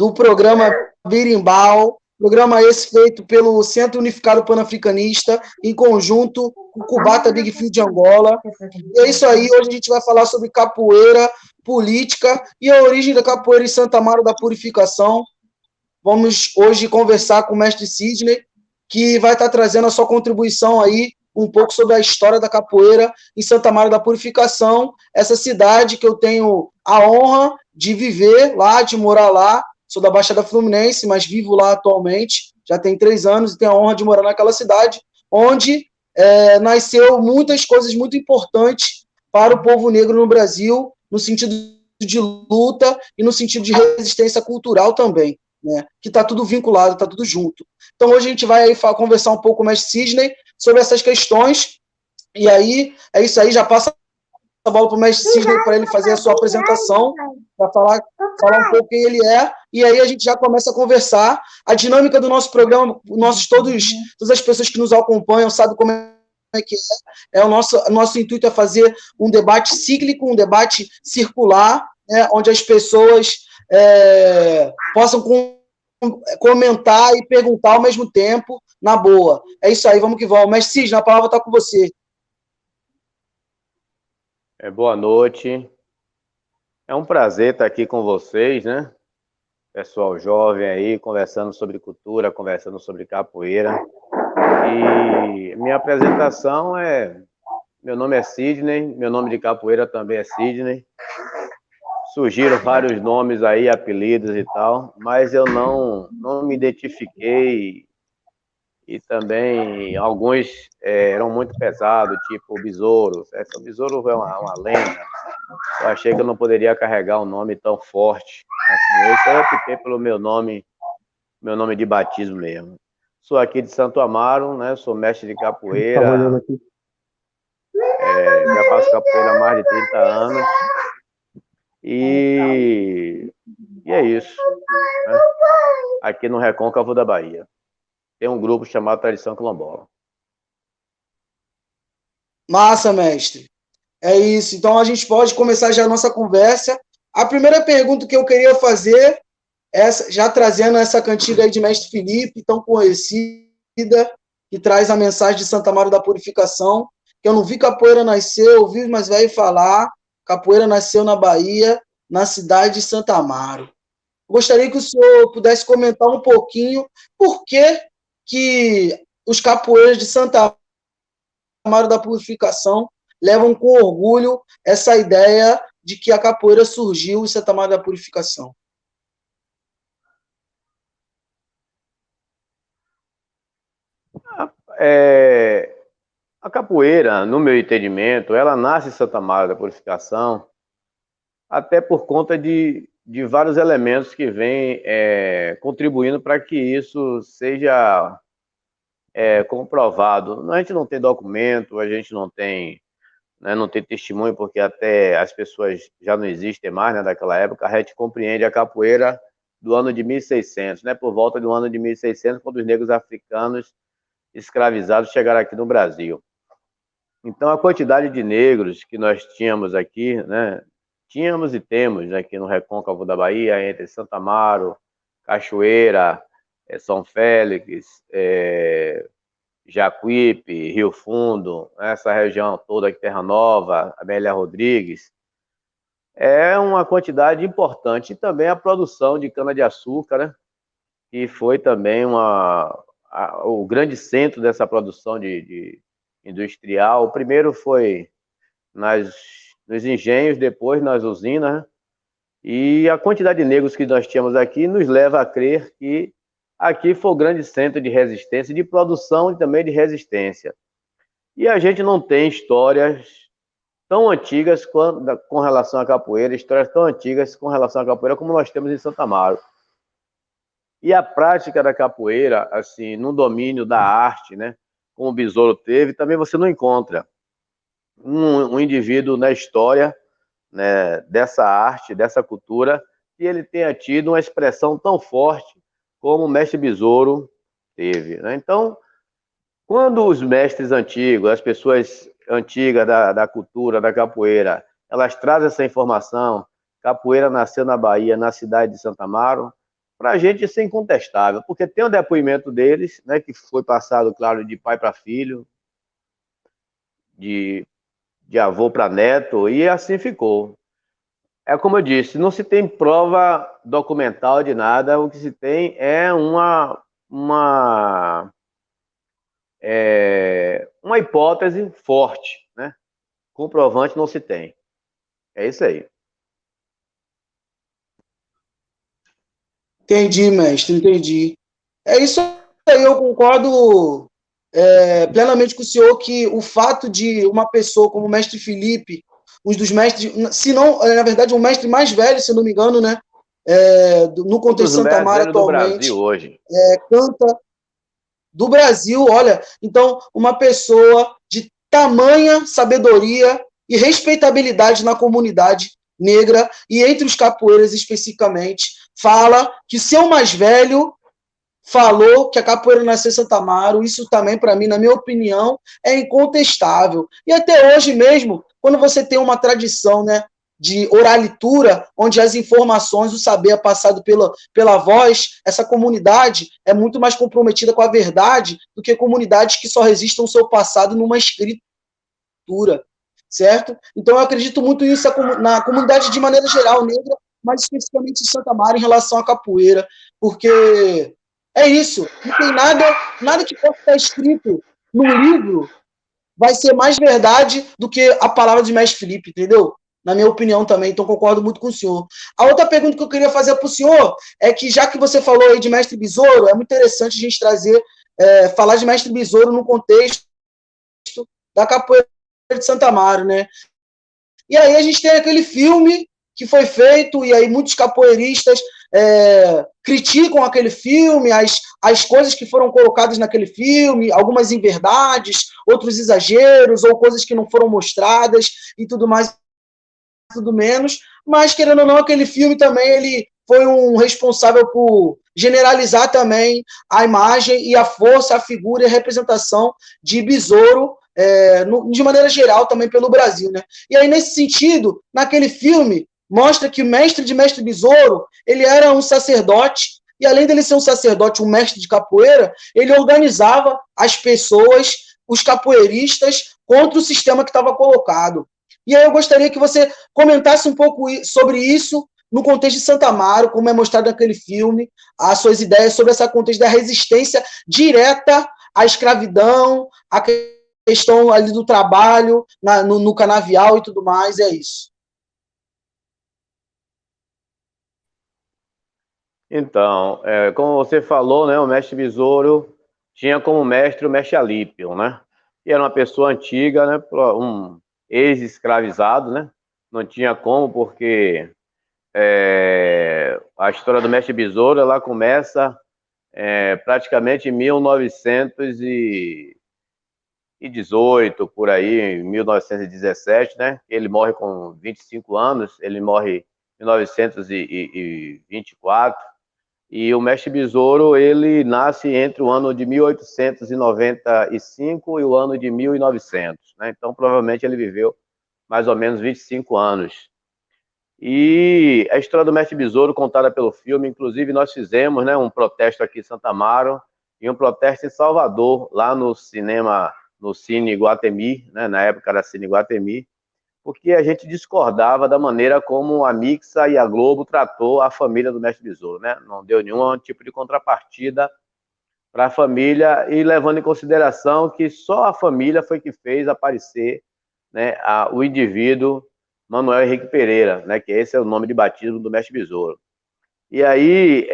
do programa Birimbau, programa esse feito pelo Centro Unificado Pan-Africanista, em conjunto com o Cubata Big Field de Angola. E é isso aí, hoje a gente vai falar sobre capoeira, política e a origem da capoeira em Santa Amaro da Purificação. Vamos hoje conversar com o mestre Sidney, que vai estar trazendo a sua contribuição aí, um pouco sobre a história da capoeira em Santa Amaro da Purificação, essa cidade que eu tenho a honra de viver lá, de morar lá. Sou da Baixada Fluminense, mas vivo lá atualmente, já tem 3 anos, e tenho a honra de morar naquela cidade, onde nasceu muitas coisas muito importantes para o povo negro no Brasil, no sentido de luta e no sentido de resistência cultural também, né? Que está tudo vinculado, está tudo junto. Então, hoje a gente vai aí conversar um pouco com o mestre Sidney sobre essas questões, e aí, é isso aí, já passa a bola para o mestre Sidney para ele fazer a sua apresentação, para falar um pouco quem ele é, e aí a gente já começa a conversar. A dinâmica do nosso programa, todas as pessoas que nos acompanham sabem como é que é. O nosso intuito é fazer um debate cíclico, um debate circular, né, onde as pessoas possam comentar e perguntar ao mesmo tempo, na boa. É isso aí, vamos que vamos. Mestre Sidney, a palavra está com você. Boa noite. É um prazer estar aqui com vocês, né? Pessoal jovem aí, conversando sobre cultura, conversando sobre capoeira. E minha apresentação meu nome é Sidney, meu nome de capoeira também é Sidney. Surgiram vários nomes aí, apelidos e tal, mas eu não me identifiquei, e também alguns eram muito pesados, tipo o Besouro. O Besouro é uma lenda. Eu achei que eu não poderia carregar um nome tão forte, né, como esse. Eu optei pelo meu nome de batismo mesmo. Sou aqui de Santo Amaro, né? Sou mestre de capoeira. Já faço capoeira há mais de 30 anos. E é isso, né? Aqui no Recôncavo da Bahia. Tem um grupo chamado Tradição Quilombola. Massa, mestre. É isso. Então a gente pode começar já a nossa conversa. A primeira pergunta que eu queria fazer, já trazendo essa cantiga aí de mestre Felipe, tão conhecida, que traz a mensagem de Santa Amaro da Purificação, que eu não vi capoeira nascer, ouvi mais velho falar. Capoeira nasceu na Bahia, na cidade de Santa Amaro. Gostaria que o senhor pudesse comentar um pouquinho por que os capoeiras de Santa Amaro da Purificação levam com orgulho essa ideia de que a capoeira surgiu em Santa Amaro da Purificação. A capoeira, no meu entendimento, ela nasce em Santa Amaro da Purificação até por conta de vários elementos que vêm contribuindo para que isso seja comprovado. A gente não tem documento, a gente não tem testemunho, porque até as pessoas já não existem mais, né, daquela época. A gente compreende a capoeira do ano de 1600, né, por volta do ano de 1600, quando os negros africanos escravizados chegaram aqui no Brasil. Então, a quantidade de negros que nós tínhamos aqui, né, tínhamos e temos aqui no Recôncavo da Bahia, entre Santa Amaro, Cachoeira, São Félix, Jacuípe, Rio Fundo, essa região toda aqui, Terra Nova, Amélia Rodrigues, é uma quantidade importante. E também a produção de cana-de-açúcar, né, que foi também o grande centro dessa produção de industrial. O primeiro foi nos engenhos, depois nas usinas, né? E a quantidade de negros que nós tínhamos aqui nos leva a crer que aqui foi o grande centro de resistência, de produção e também de resistência. E a gente não tem histórias tão antigas com relação à capoeira, histórias tão antigas com relação à capoeira como nós temos em Santa Amaro. E a prática da capoeira, assim, no domínio da arte, né, como o Besouro teve, também você não encontra um indivíduo na história, né, dessa arte, dessa cultura, que ele tenha tido uma expressão tão forte como o mestre Besouro teve, né? Então, quando os mestres antigos, as pessoas antigas da cultura, da capoeira, elas trazem essa informação, capoeira nasceu na Bahia, na cidade de Santa Amaro, para a gente isso é incontestável, porque tem o depoimento deles, né, que foi passado, claro, de pai para filho, de, de avô para neto, e assim ficou. É como eu disse, não se tem prova documental de nada, o que se tem é uma hipótese forte, né? Comprovante não se tem. É isso aí. Entendi, mestre, entendi. É isso aí, eu concordo plenamente com o senhor que o fato de uma pessoa como o mestre Felipe, um dos mestres, se não, na verdade, o mestre mais velho, se não me engano, né? No Um dos contexto de Santa mais Mara velhos do Brasil atualmente, hoje. canta do Brasil, olha, então, uma pessoa de tamanha sabedoria e respeitabilidade na comunidade negra e entre os capoeiras especificamente, fala que seu mais velho falou que a capoeira nasceu em Santa Amaro, isso também, para mim, na minha opinião, é incontestável. E até hoje mesmo, quando você tem uma tradição, né, de oralitura, onde as informações, o saber é passado pela voz, essa comunidade é muito mais comprometida com a verdade do que comunidades que só resistem ao seu passado numa escritura, certo? Então eu acredito muito nisso na comunidade de maneira geral, negra, mas especificamente em Santa Amaro em relação à capoeira, porque é isso, não tem nada que possa estar escrito num livro vai ser mais verdade do que a palavra de Mestre Felipe, entendeu? Na minha opinião também, então concordo muito com o senhor. A outra pergunta que eu queria fazer para o senhor é que, já que você falou aí de Mestre Besouro, é muito interessante a gente trazer, falar de Mestre Besouro no contexto da capoeira de Santa Amaro, né? E aí a gente tem aquele filme que foi feito, e aí muitos capoeiristas criticam aquele filme, as coisas que foram colocadas naquele filme, algumas inverdades, outros exageros, ou coisas que não foram mostradas, e tudo mais, tudo menos, mas, querendo ou não, aquele filme também, ele foi um responsável por generalizar também a imagem e a força, a figura e a representação de Besouro, de maneira geral, também pelo Brasil, né? E aí, nesse sentido, naquele filme, mostra que o mestre de Mestre Besouro, ele era um sacerdote, e além dele ser um sacerdote, um mestre de capoeira, ele organizava as pessoas, os capoeiristas, contra o sistema que estava colocado. E aí eu gostaria que você comentasse um pouco sobre isso no contexto de Santa Amaro, como é mostrado naquele filme, as suas ideias sobre essa contexto da resistência direta à escravidão, à questão ali do trabalho, no canavial e tudo mais, é isso. Então, como você falou, né, o mestre Besouro tinha como mestre o mestre Alípio, né? Que era uma pessoa antiga, né, um ex-escravizado, né? Não tinha como, porque a história do mestre Besouro, ela começa praticamente em 1918, por aí, em 1917, né? Ele morre com 25 anos, ele morre em 1924, e o mestre Besouro, ele nasce entre o ano de 1895 e o ano de 1900, né? Então, provavelmente, ele viveu mais ou menos 25 anos. E a história do mestre Besouro, contada pelo filme, inclusive nós fizemos, né, um protesto aqui em Santa Amaro e um protesto em Salvador, lá no cinema, no Cine Iguatemi, né, na época era Cine Iguatemi, porque a gente discordava da maneira como a Mixa e a Globo tratou a família do mestre Besouro, né? Não deu nenhum tipo de contrapartida para a família, e levando em consideração que só a família foi que fez aparecer, né, o indivíduo Manuel Henrique Pereira, né, que esse é o nome de batismo do mestre Besouro. E aí,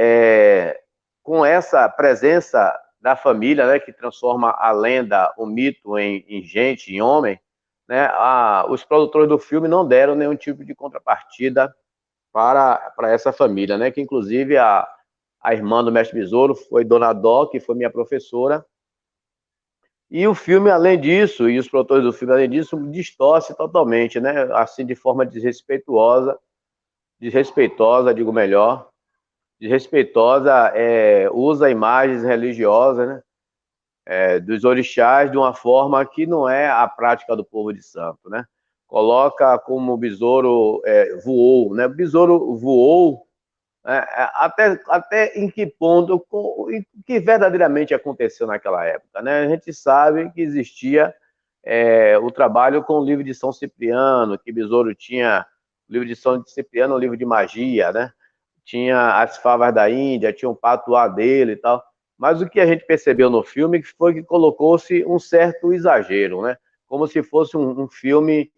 com essa presença da família, né, que transforma a lenda, o mito em gente, em homem, né, os produtores do filme não deram nenhum tipo de contrapartida para essa família, né, que inclusive a irmã do mestre Besouro foi Dona Dó, que foi minha professora. E o filme, além disso, e os produtores do filme, além disso, distorce totalmente, né, assim, de forma desrespeitosa, digo melhor, desrespeitosa, usa imagens religiosas, né, dos orixás de uma forma que não é a prática do povo de santo, né? Coloca como o besouro voou, né? O besouro voou Até em que ponto, o que verdadeiramente aconteceu naquela época, né? A gente sabe que existia o trabalho com o livro de São Cipriano, que Besouro tinha o livro de São Cipriano, um livro de magia, né? Tinha as favas da Índia, tinha um patuá dele e tal. Mas o que a gente percebeu no filme foi que colocou-se um certo exagero, né? Como se fosse um filme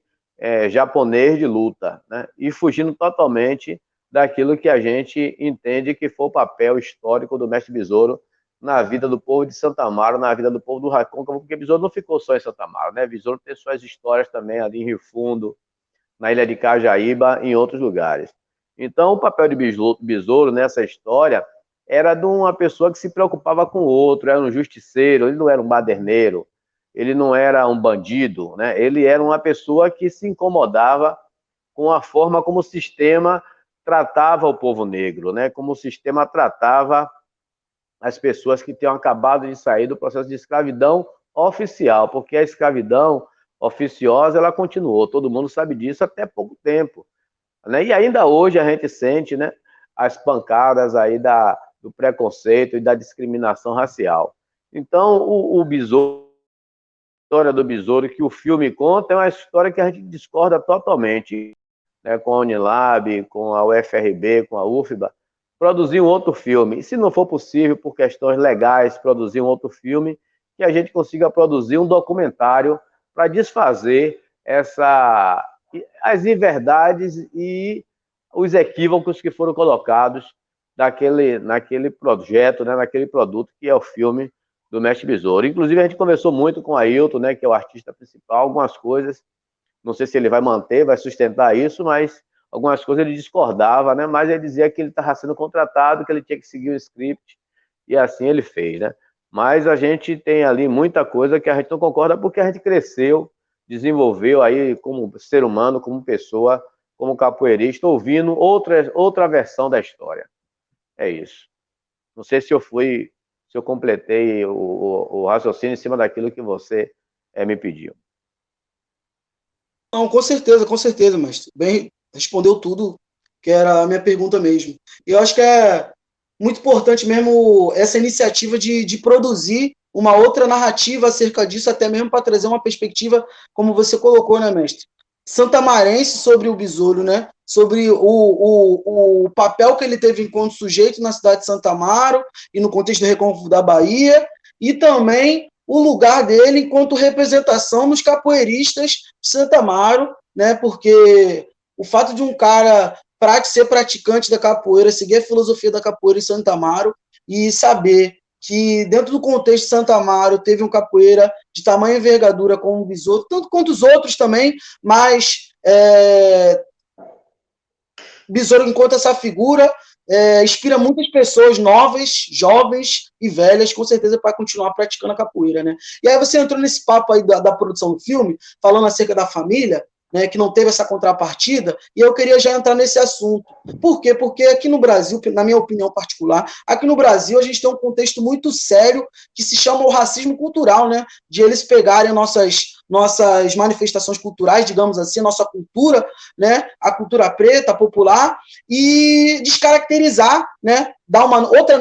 japonês de luta, né? E fugindo totalmente daquilo que a gente entende que foi o papel histórico do mestre Besouro na vida do povo de Santa Amaro, na vida do povo do Recôncavo, porque Besouro não ficou só em Santa Amaro, né? Besouro tem suas histórias também ali em Rio Fundo, na ilha de Cajaíba, em outros lugares. Então, o papel de Besouro nessa história era de uma pessoa que se preocupava com o outro, era um justiceiro, ele não era um baderneiro, ele não era um bandido, né? Ele era uma pessoa que se incomodava com a forma como o sistema tratava o povo negro, né? Como o sistema tratava as pessoas que tinham acabado de sair do processo de escravidão oficial, porque a escravidão oficiosa ela continuou, todo mundo sabe disso até pouco tempo, né? E ainda hoje a gente sente, né, as pancadas aí do preconceito e da discriminação racial. Então, o Besouro, a história do Besouro que o filme conta é uma história que a gente discorda totalmente, né, com a Unilab, com a UFRB, com a UFBA, produzir um outro filme. E se não for possível, por questões legais, produzir um outro filme, que a gente consiga produzir um documentário para desfazer as inverdades e os equívocos que foram colocados naquele projeto, né, naquele produto que é o filme do Mestre Besouro. Inclusive, a gente conversou muito com o Ailton, né, que é o artista principal, algumas coisas. Não sei se ele vai manter, vai sustentar isso, mas algumas coisas ele discordava, né? Mas ele dizia que ele estava sendo contratado, que ele tinha que seguir o script, e assim ele fez, né? Mas a gente tem ali muita coisa que a gente não concorda porque a gente cresceu, desenvolveu aí como ser humano, como pessoa, como capoeirista, ouvindo outra versão da história. É isso. Não sei se eu completei o raciocínio em cima daquilo que você me pediu. Não, com certeza, mestre. Bem, respondeu tudo que era a minha pergunta mesmo. E eu acho que é muito importante mesmo essa iniciativa de produzir uma outra narrativa acerca disso, até mesmo para trazer uma perspectiva, como você colocou, né, mestre? Santamarense sobre o Besouro, né? Sobre o papel que ele teve enquanto sujeito na cidade de Santa Amaro e no contexto do Recôncavo da Bahia, e também o lugar dele enquanto representação nos capoeiristas de Santa Amaro, né? Porque o fato de um cara ser praticante da capoeira, seguir a filosofia da capoeira em Santa Amaro e saber que dentro do contexto de Santa Amaro teve um capoeira de tamanha envergadura como o Besouro, tanto quanto os outros também, mas Besouro, enquanto essa figura, inspira muitas pessoas novas, jovens e velhas, com certeza, para continuar praticando a capoeira, né? E aí você entrou nesse papo aí da produção do filme, falando acerca da família, né, que não teve essa contrapartida, e eu queria já entrar nesse assunto. Por quê? Porque aqui no Brasil, na minha opinião particular, aqui no Brasil a gente tem um contexto muito sério que se chama o racismo cultural, né? De eles pegarem nossas manifestações culturais, digamos assim, nossa cultura, né? A cultura preta, popular, e descaracterizar, né? Dar uma outra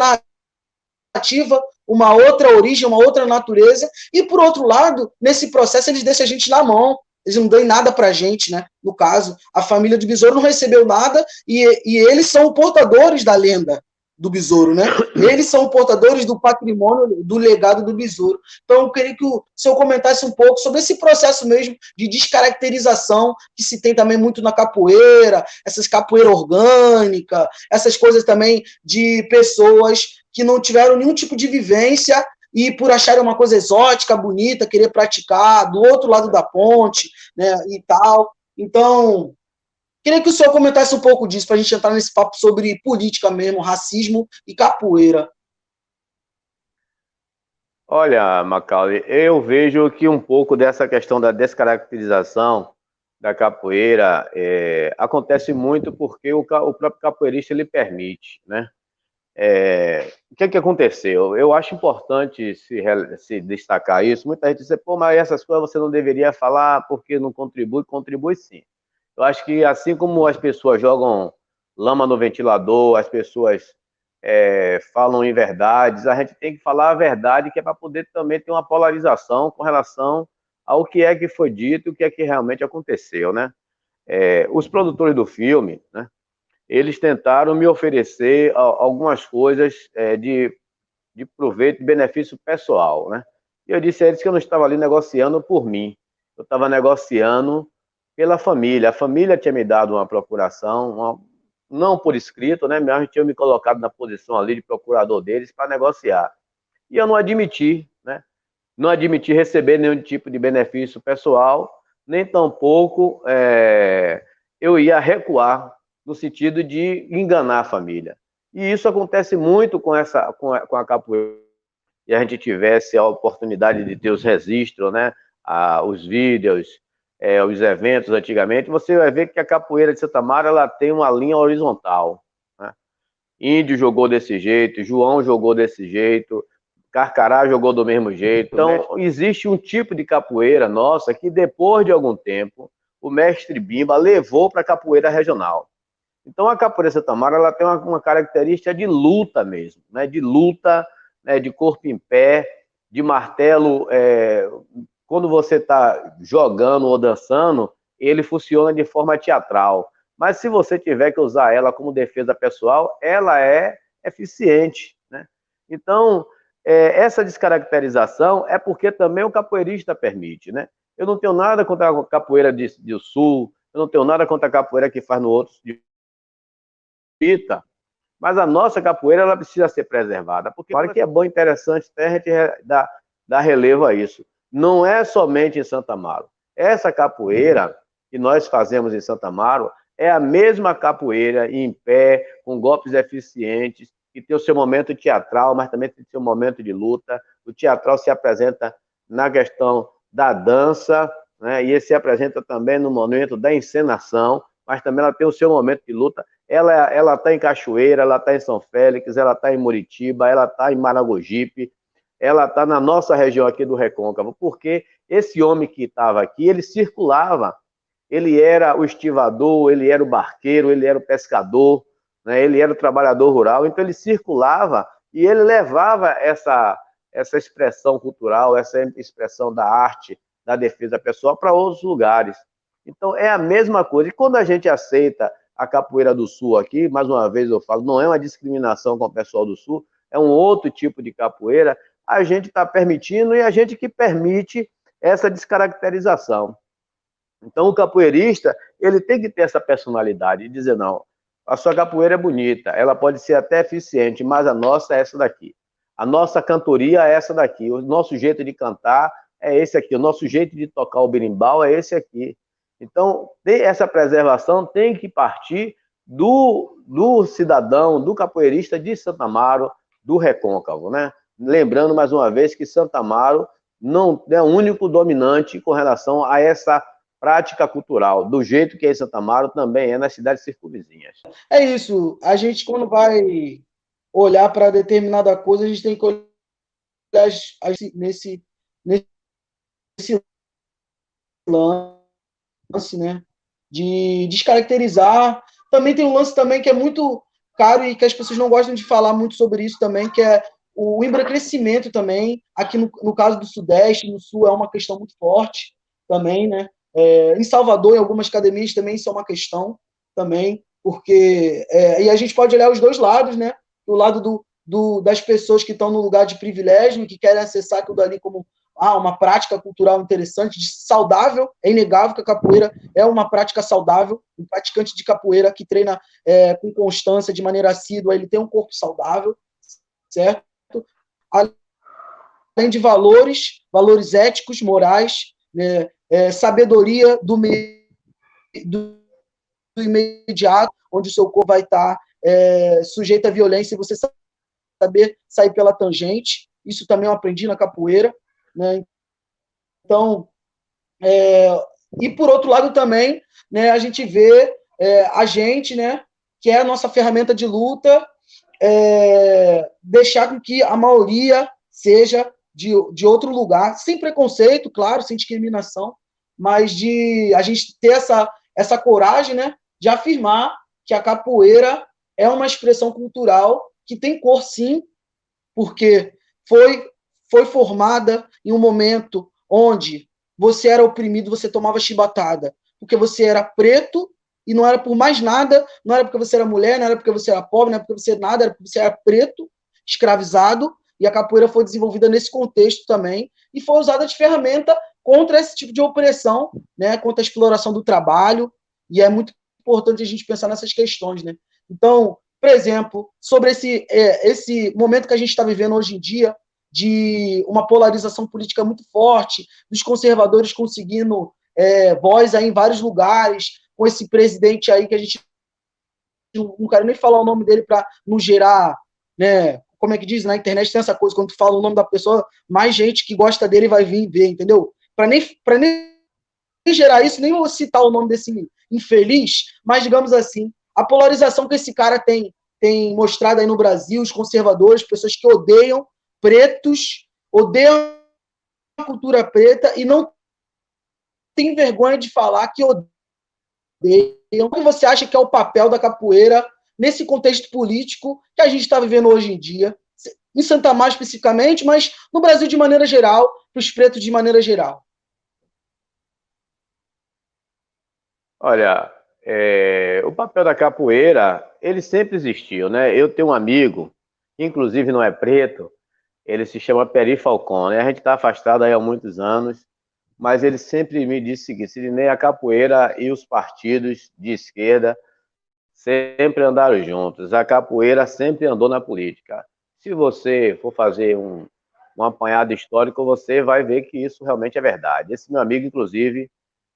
narrativa, uma outra origem, uma outra natureza, e por outro lado, nesse processo eles deixam a gente na mão, eles não dão nada pra gente, né? No caso, a família do Besouro não recebeu nada e eles são portadores da lenda do Besouro, né? Eles são portadores do patrimônio, do legado do Besouro. Então, eu queria que o senhor comentasse um pouco sobre esse processo mesmo de descaracterização que se tem também muito na capoeira, essas capoeira orgânica, essas coisas também de pessoas que não tiveram nenhum tipo de vivência e por acharem uma coisa exótica, bonita, querer praticar do outro lado da ponte, né, e tal. Então, queria que o senhor comentasse um pouco disso, para a gente entrar nesse papo sobre política mesmo, racismo e capoeira. Olha, Macaulay, eu vejo que um pouco dessa questão da descaracterização da capoeira acontece muito porque o próprio capoeirista ele permite, né? O que aconteceu? Eu acho importante se destacar isso. Muita gente diz, pô, mas essas coisas você não deveria falar porque não contribui. Contribui sim. Eu acho que assim como as pessoas jogam lama no ventilador, as pessoas falam inverdades. A gente tem que falar a verdade, que é para poder também ter uma polarização com relação ao que é que foi dito e o que é que realmente aconteceu, né? Os produtores do filme, né, eles tentaram me oferecer algumas coisas de proveito e benefício pessoal, né? E eu disse a eles que eu não estava ali negociando por mim, eu estava negociando pela família. A família tinha me dado uma procuração, não por escrito, né? Mas tinha me colocado na posição ali de procurador deles para negociar. E eu não admiti, né? Não admiti receber nenhum tipo de benefício pessoal, nem tampouco eu ia recuar no sentido de enganar a família. E isso acontece muito com a capoeira. E a gente tivesse a oportunidade de ter os registros, né? Os vídeos, os eventos antigamente, você vai ver que a capoeira de Santa Mara ela tem uma linha horizontal, né? Índio jogou desse jeito, João jogou desse jeito, Carcará jogou do mesmo jeito. Então, existe um tipo de capoeira nossa que, depois de algum tempo, o mestre Bimba levou para a capoeira regional. Então, a capoeira Santa Mara ela tem uma característica de luta mesmo, né? De luta, né? De corpo em pé, de martelo. Quando você está jogando ou dançando, ele funciona de forma teatral. Mas se você tiver que usar ela como defesa pessoal, ela é eficiente, né? Então, essa descaracterização é porque também o capoeirista permite, né? Eu não tenho nada contra a capoeira do Sul, eu não tenho nada contra a capoeira que faz no outro fita, mas a nossa capoeira ela precisa ser preservada, porque claro que é bom, interessante até a gente dar relevo a isso. Não é somente em Santa Amaro. Essa capoeira que nós fazemos em Santa Amaro é a mesma capoeira em pé, com golpes eficientes, que tem o seu momento teatral, mas também tem o seu momento de luta. O teatral se apresenta na questão da dança, né? E ele se apresenta também no momento da encenação, mas também ela tem o seu momento de luta. Ela está em Cachoeira, ela está em São Félix, ela está em Muritiba, ela está em Maragogipe, ela está na nossa região aqui do Recôncavo, porque esse homem que estava aqui, ele circulava, ele era o estivador, ele era o barqueiro, ele era o pescador, né? Ele era o trabalhador rural, então ele circulava e ele levava essa expressão cultural, essa expressão da arte, da defesa pessoal para outros lugares. Então é a mesma coisa. E quando a gente aceita a capoeira do Sul aqui, mais uma vez eu falo, não é uma discriminação com o pessoal do Sul, é um outro tipo de capoeira, a gente está permitindo e a gente que permite essa descaracterização. Então o capoeirista, ele tem que ter essa personalidade e dizer, não, a sua capoeira é bonita, ela pode ser até eficiente, mas a nossa é essa daqui. A nossa cantoria é essa daqui, o nosso jeito de cantar é esse aqui, o nosso jeito de tocar o berimbau é esse aqui. Então, essa preservação tem que partir do cidadão, do capoeirista de Santa Amaro, do Recôncavo, né? Lembrando, mais uma vez, que Santa Amaro não é o único dominante com relação a essa prática cultural, do jeito que é em Santa Amaro, também é nas cidades circunvizinhas. É isso, a gente quando vai olhar para determinada coisa, a gente tem que olhar nesse lance, né, de descaracterizar. Também tem um lance também que é muito caro e que as pessoas não gostam de falar muito sobre isso também, que é o embranquecimento também. Aqui no caso do Sudeste, no Sul, é uma questão muito forte também, né? Em Salvador, em algumas academias também isso é uma questão também, porque e a gente pode olhar os dois lados, né? Do lado das pessoas que estão no lugar de privilégio e que querem acessar aquilo ali como uma prática cultural interessante, saudável. É inegável que a capoeira é uma prática saudável. Um praticante de capoeira que treina com constância, de maneira assídua, ele tem um corpo saudável, certo? Além de valores éticos, morais, né? Sabedoria do imediato, onde o seu corpo vai estar sujeito à violência e você saber sair pela tangente. Isso também eu aprendi na capoeira, né? Então, e por outro lado também, né, a gente vê a gente, né, que é a nossa ferramenta de luta, deixar com que a maioria seja de outro lugar, sem preconceito, claro, sem discriminação, mas de a gente ter essa coragem, né, de afirmar que a capoeira é uma expressão cultural que tem cor, sim, porque foi formada em um momento onde você era oprimido, você tomava chibatada, porque você era preto e não era por mais nada, não era porque você era mulher, não era porque você era pobre, não era porque você era nada, era porque você era preto, escravizado, e a capoeira foi desenvolvida nesse contexto também, e foi usada de ferramenta contra esse tipo de opressão, né, contra a exploração do trabalho, e é muito importante a gente pensar nessas questões, né? Então, por exemplo, sobre esse momento que a gente está vivendo hoje em dia, de uma polarização política muito forte, dos conservadores conseguindo voz aí em vários lugares, com esse presidente aí que a gente não quero nem falar o nome dele para não gerar, né? Como é que diz? Na internet tem essa coisa, quando tu fala o nome da pessoa, mais gente que gosta dele vai vir ver, entendeu? Para nem gerar isso, nem vou citar o nome desse infeliz, mas digamos assim, a polarização que esse cara tem mostrado aí no Brasil, os conservadores, pessoas que odeiam pretos, odeiam a cultura preta e não tem vergonha de falar que odeiam. O que você acha que é o papel da capoeira nesse contexto político que a gente está vivendo hoje em dia? Em Santa Mar especificamente, mas no Brasil de maneira geral, para os pretos de maneira geral. Olha, o papel da capoeira, ele sempre existiu, né? Eu tenho um amigo, que inclusive não é preto, ele se chama Peri Falcon, né? A gente está afastado aí há muitos anos, mas ele sempre me disse o seguinte: Sirinei, a capoeira e os partidos de esquerda sempre andaram juntos, a capoeira sempre andou na política. Se você for fazer um apanhado histórico, você vai ver que isso realmente é verdade. Esse meu amigo, inclusive,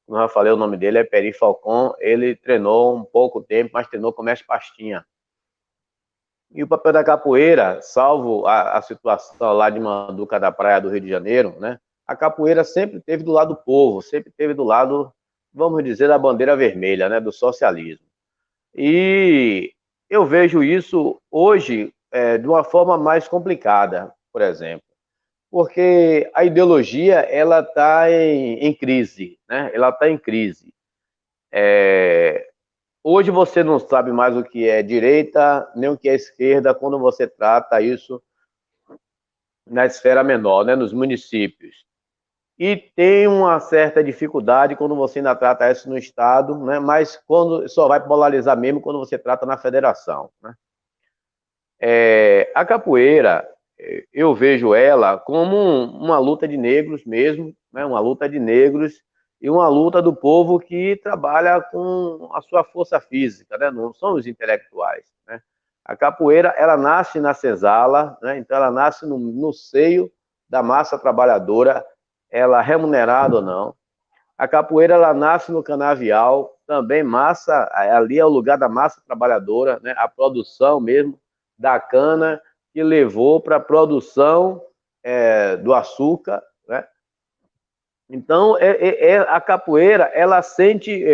como eu já falei, o nome dele é Peri Falcon, ele treinou um pouco tempo, mas treinou com o mestre Pastinha. E o papel da capoeira, salvo a situação lá de Manduca da Praia do Rio de Janeiro, né? A capoeira sempre esteve do lado do povo, sempre esteve do lado, vamos dizer, da bandeira vermelha, né? Do socialismo. E eu vejo isso hoje de uma forma mais complicada, por exemplo, porque a ideologia ela está em crise, né? Ela está em crise. Hoje você não sabe mais o que é direita nem o que é esquerda quando você trata isso na esfera menor, né? Nos municípios. E tem uma certa dificuldade quando você ainda trata isso no Estado, né? Mas quando só vai polarizar mesmo quando você trata na federação, né? A capoeira, eu vejo ela como uma luta de negros mesmo, né? Uma luta de negros e uma luta do povo que trabalha com a sua força física, né? Não são os intelectuais, né? A capoeira, ela nasce na senzala, né? Então ela nasce no seio da massa trabalhadora, ela remunerada ou não. A capoeira, ela nasce no canavial, também massa, ali é o lugar da massa trabalhadora, né? A produção mesmo da cana que levou para a produção do açúcar, né? Então, a capoeira, ela sente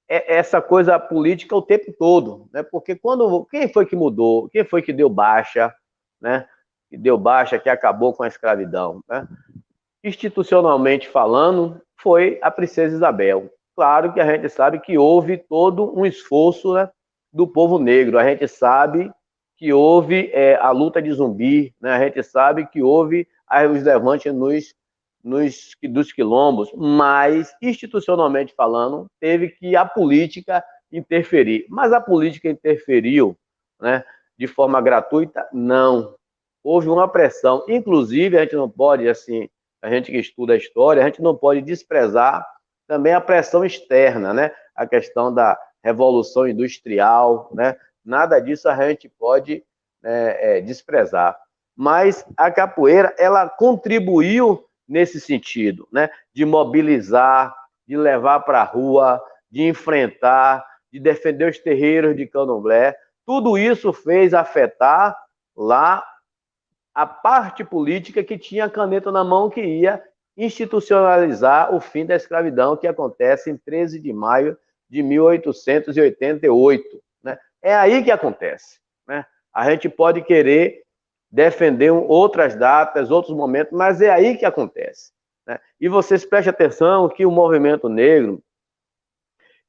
essa coisa política o tempo todo, né? Porque quem foi que mudou? Quem foi que deu baixa, né? Que deu baixa, que acabou com a escravidão, né? Institucionalmente falando, foi a Princesa Isabel. Claro que a gente sabe que houve todo um esforço, né, do povo negro. A gente sabe que houve a luta de Zumbi, né? A gente sabe que houve os levantes dos quilombos, mas, institucionalmente falando, teve que a política interferir. Mas a política interferiu, né, de forma gratuita? Não. Houve uma pressão. Inclusive, a gente não pode, assim, a gente que estuda a história, a gente não pode desprezar também a pressão externa, né? A questão da Revolução Industrial, né? Nada disso a gente pode desprezar. Mas a capoeira, ela contribuiu nesse sentido, né? De mobilizar, de levar para a rua, de enfrentar, de defender os terreiros de candomblé. Tudo isso fez afetar lá a parte política que tinha a caneta na mão, que ia institucionalizar o fim da escravidão, que acontece em 13 de maio de 1888. Né? É aí que acontece. Né? A gente pode querer defender outras datas, outros momentos, mas é aí que acontece. Né? E vocês prestem atenção que o movimento negro,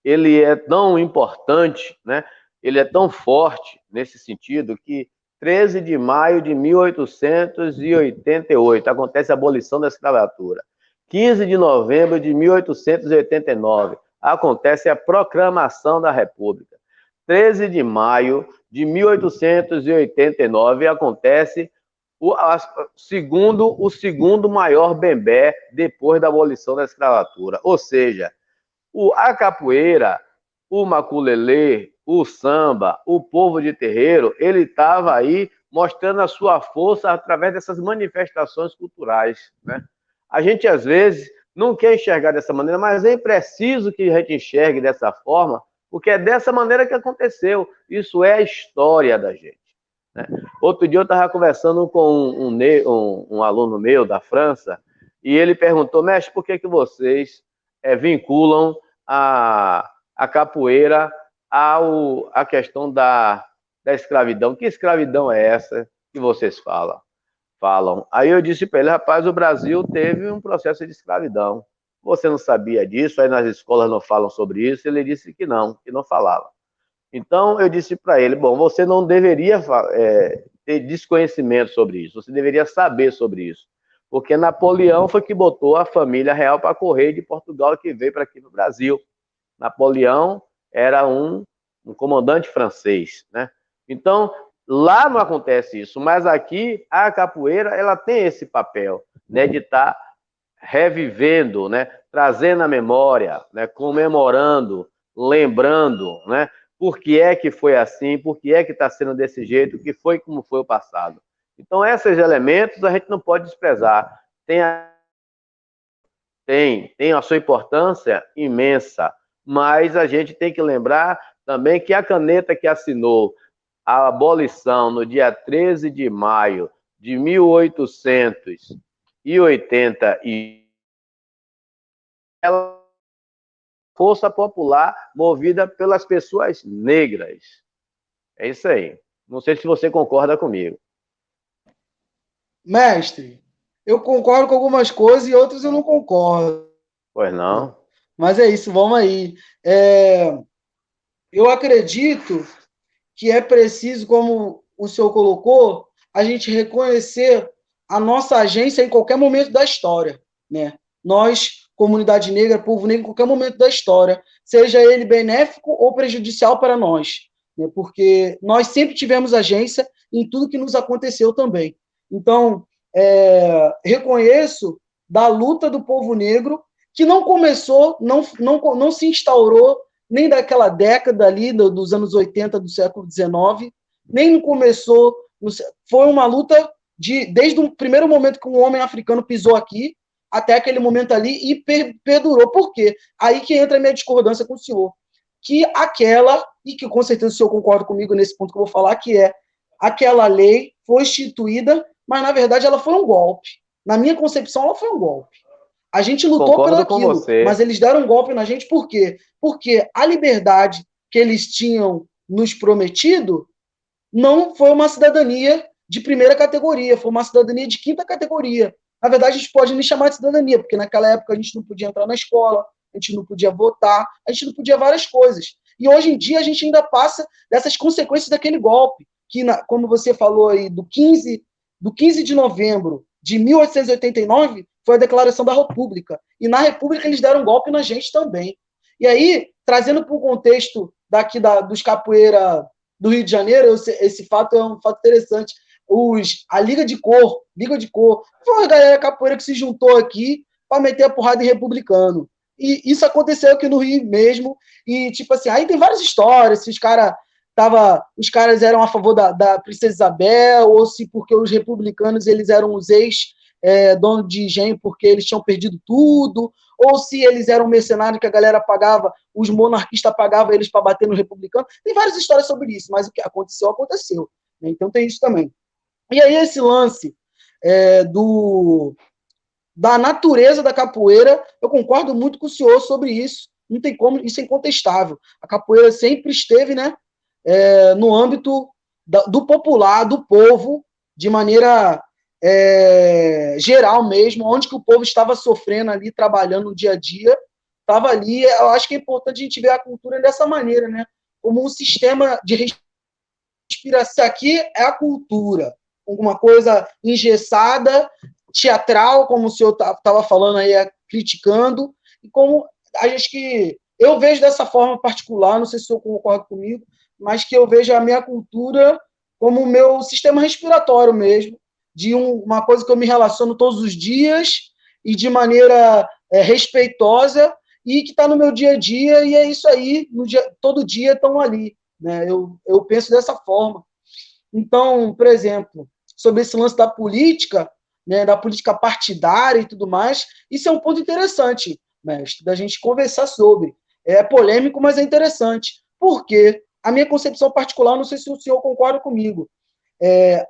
ele é tão importante, né? Ele é tão forte nesse sentido que 13 de maio de 1888 acontece a abolição da escravatura. 15 de novembro de 1889 acontece a proclamação da República. 13 de maio de 1889 acontece o segundo maior bembé depois da abolição da escravatura. Ou seja, a capoeira, o maculelê, o samba, o povo de terreiro, ele estava aí mostrando a sua força através dessas manifestações culturais, né? A gente, às vezes, não quer enxergar dessa maneira, mas é preciso que a gente enxergue dessa forma, porque é dessa maneira que aconteceu. Isso é a história da gente, né? Outro dia eu estava conversando com um aluno meu da França, e ele perguntou: mestre, por que vocês vinculam a capoeira à questão da escravidão? Que escravidão é essa que vocês falam? Aí eu disse para ele: rapaz, o Brasil teve um processo de escravidão. Você não sabia disso? Aí nas escolas não falam sobre isso. Ele disse que não falava. Então eu disse para ele: bom, você não deveria ter desconhecimento sobre isso, você deveria saber sobre isso, porque Napoleão foi que botou a família real para correr de Portugal, que veio para aqui no Brasil. Napoleão era um comandante francês, né? Então lá não acontece isso, mas aqui a capoeira ela tem esse papel, né, de estar revivendo, né, trazendo a memória, né, comemorando, lembrando, né, por que é que foi assim, por que é que está sendo desse jeito, que foi como foi o passado. Então esses elementos a gente não pode desprezar. Tem a sua importância imensa, mas a gente tem que lembrar também que a caneta que assinou a abolição no dia 13 de maio de 1880 ela força popular movida pelas pessoas negras. É isso aí. Não sei se você concorda comigo. Mestre, eu concordo com algumas coisas e outras eu não concordo. Pois não? Mas é isso, vamos aí. Eu acredito que é preciso, como o senhor colocou, a gente reconhecer a nossa agência em qualquer momento da história, né? Nós, comunidade negra, povo negro, em qualquer momento da história, seja ele benéfico ou prejudicial para nós, né? Porque nós sempre tivemos agência em tudo que nos aconteceu também. Então, reconheço da luta do povo negro, que não começou, não se instaurou nem daquela década ali, dos anos 80 do século XIX, nem começou, foi uma luta desde o primeiro momento que um homem africano pisou aqui, até aquele momento ali, e perdurou. Por quê? Aí que entra a minha discordância com o senhor. Que aquela, e que com certeza o senhor concorda comigo nesse ponto que eu vou falar, que é aquela lei foi instituída, mas na verdade ela foi um golpe. Na minha concepção, ela foi um golpe. A gente lutou por aquilo, mas eles deram um golpe na gente por quê? Porque a liberdade que eles tinham nos prometido não foi uma cidadania de primeira categoria, foi uma cidadania de quinta categoria. Na verdade, a gente pode nem chamar de cidadania, porque naquela época a gente não podia entrar na escola, a gente não podia votar, a gente não podia várias coisas. E hoje em dia a gente ainda passa dessas consequências daquele golpe, que, como você falou aí, do 15 de novembro de 1889, foi a declaração da República. E na República eles deram um golpe na gente também. E aí, trazendo para o contexto daqui dos capoeira do Rio de Janeiro, esse fato é um fato interessante. A Liga de Cor, foi uma galera capoeira que se juntou aqui para meter a porrada em republicano. E isso aconteceu aqui no Rio mesmo. E, tipo assim, aí tem várias histórias, se os caras eram a favor da Princesa Isabel, ou se porque os republicanos eles eram os donos de engenho porque eles tinham perdido tudo, ou se eles eram mercenários que a galera pagava, os monarquistas pagavam eles para bater no republicano. Tem várias histórias sobre isso, mas o que aconteceu, aconteceu. Então tem isso também. E aí esse lance da natureza da capoeira, eu concordo muito com o senhor sobre isso. Não tem como, isso é incontestável. A capoeira sempre esteve, né, no âmbito do popular, do povo, de maneira geral mesmo, onde que o povo estava sofrendo ali, trabalhando no dia a dia, estava ali. Eu acho que é importante a gente ver a cultura dessa maneira, né? Como um sistema de respiração. Aqui é a cultura, alguma coisa engessada, teatral, como o senhor estava falando aí, criticando, e como acho que eu vejo dessa forma particular, não sei se o senhor concorda comigo, mas que eu vejo a minha cultura como o meu sistema respiratório mesmo, de uma coisa que eu me relaciono todos os dias e de maneira respeitosa e que está no meu dia a dia, e é isso aí, todo dia estão ali. Né? Eu penso dessa forma. Então, por exemplo, sobre esse lance da política, né, da política partidária e tudo mais, isso é um ponto interessante, mestre, da gente conversar sobre. É polêmico, mas é interessante. Por quê? A minha concepção particular, não sei se o senhor concorda comigo,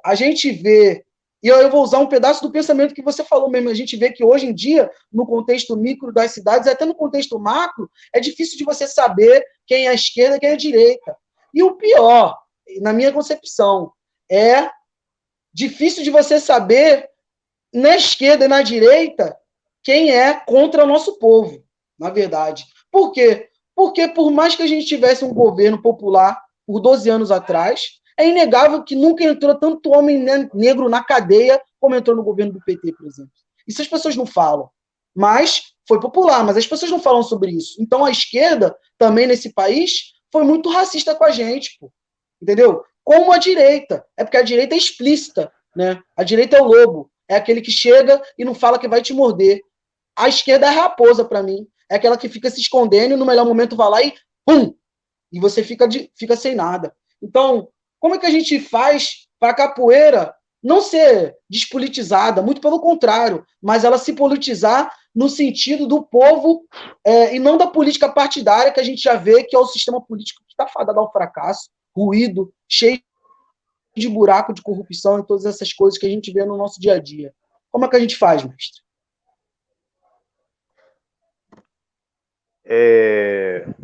a gente vê, e eu vou usar um pedaço do pensamento que você falou mesmo, a gente vê que hoje em dia, no contexto micro das cidades, até no contexto macro, é difícil de você saber quem é a esquerda e quem é a direita. E o pior, na minha concepção, é difícil de você saber, na esquerda e na direita, quem é contra o nosso povo, na verdade. Por quê? Porque por mais que a gente tivesse um governo popular por 12 anos atrás, é inegável que nunca entrou tanto homem negro na cadeia como entrou no governo do PT, por exemplo. Isso as pessoas não falam. Mas foi popular, mas as pessoas não falam sobre isso. Então a esquerda, também nesse país, foi muito racista com a gente, pô. Entendeu? Como a direita. É porque a direita é explícita, né? A direita é o lobo. É aquele que chega e não fala que vai te morder. A esquerda é a raposa, para mim. É aquela que fica se escondendo e no melhor momento vai lá e pum! E você fica sem nada. Então, como é que a gente faz para a capoeira não ser despolitizada? Muito pelo contrário, mas ela se politizar no sentido do povo e não da política partidária, que a gente já vê que é o sistema político que está fadado ao fracasso, ruído, cheio de buraco, de corrupção e todas essas coisas que a gente vê no nosso dia a dia. Como é que a gente faz, mestre?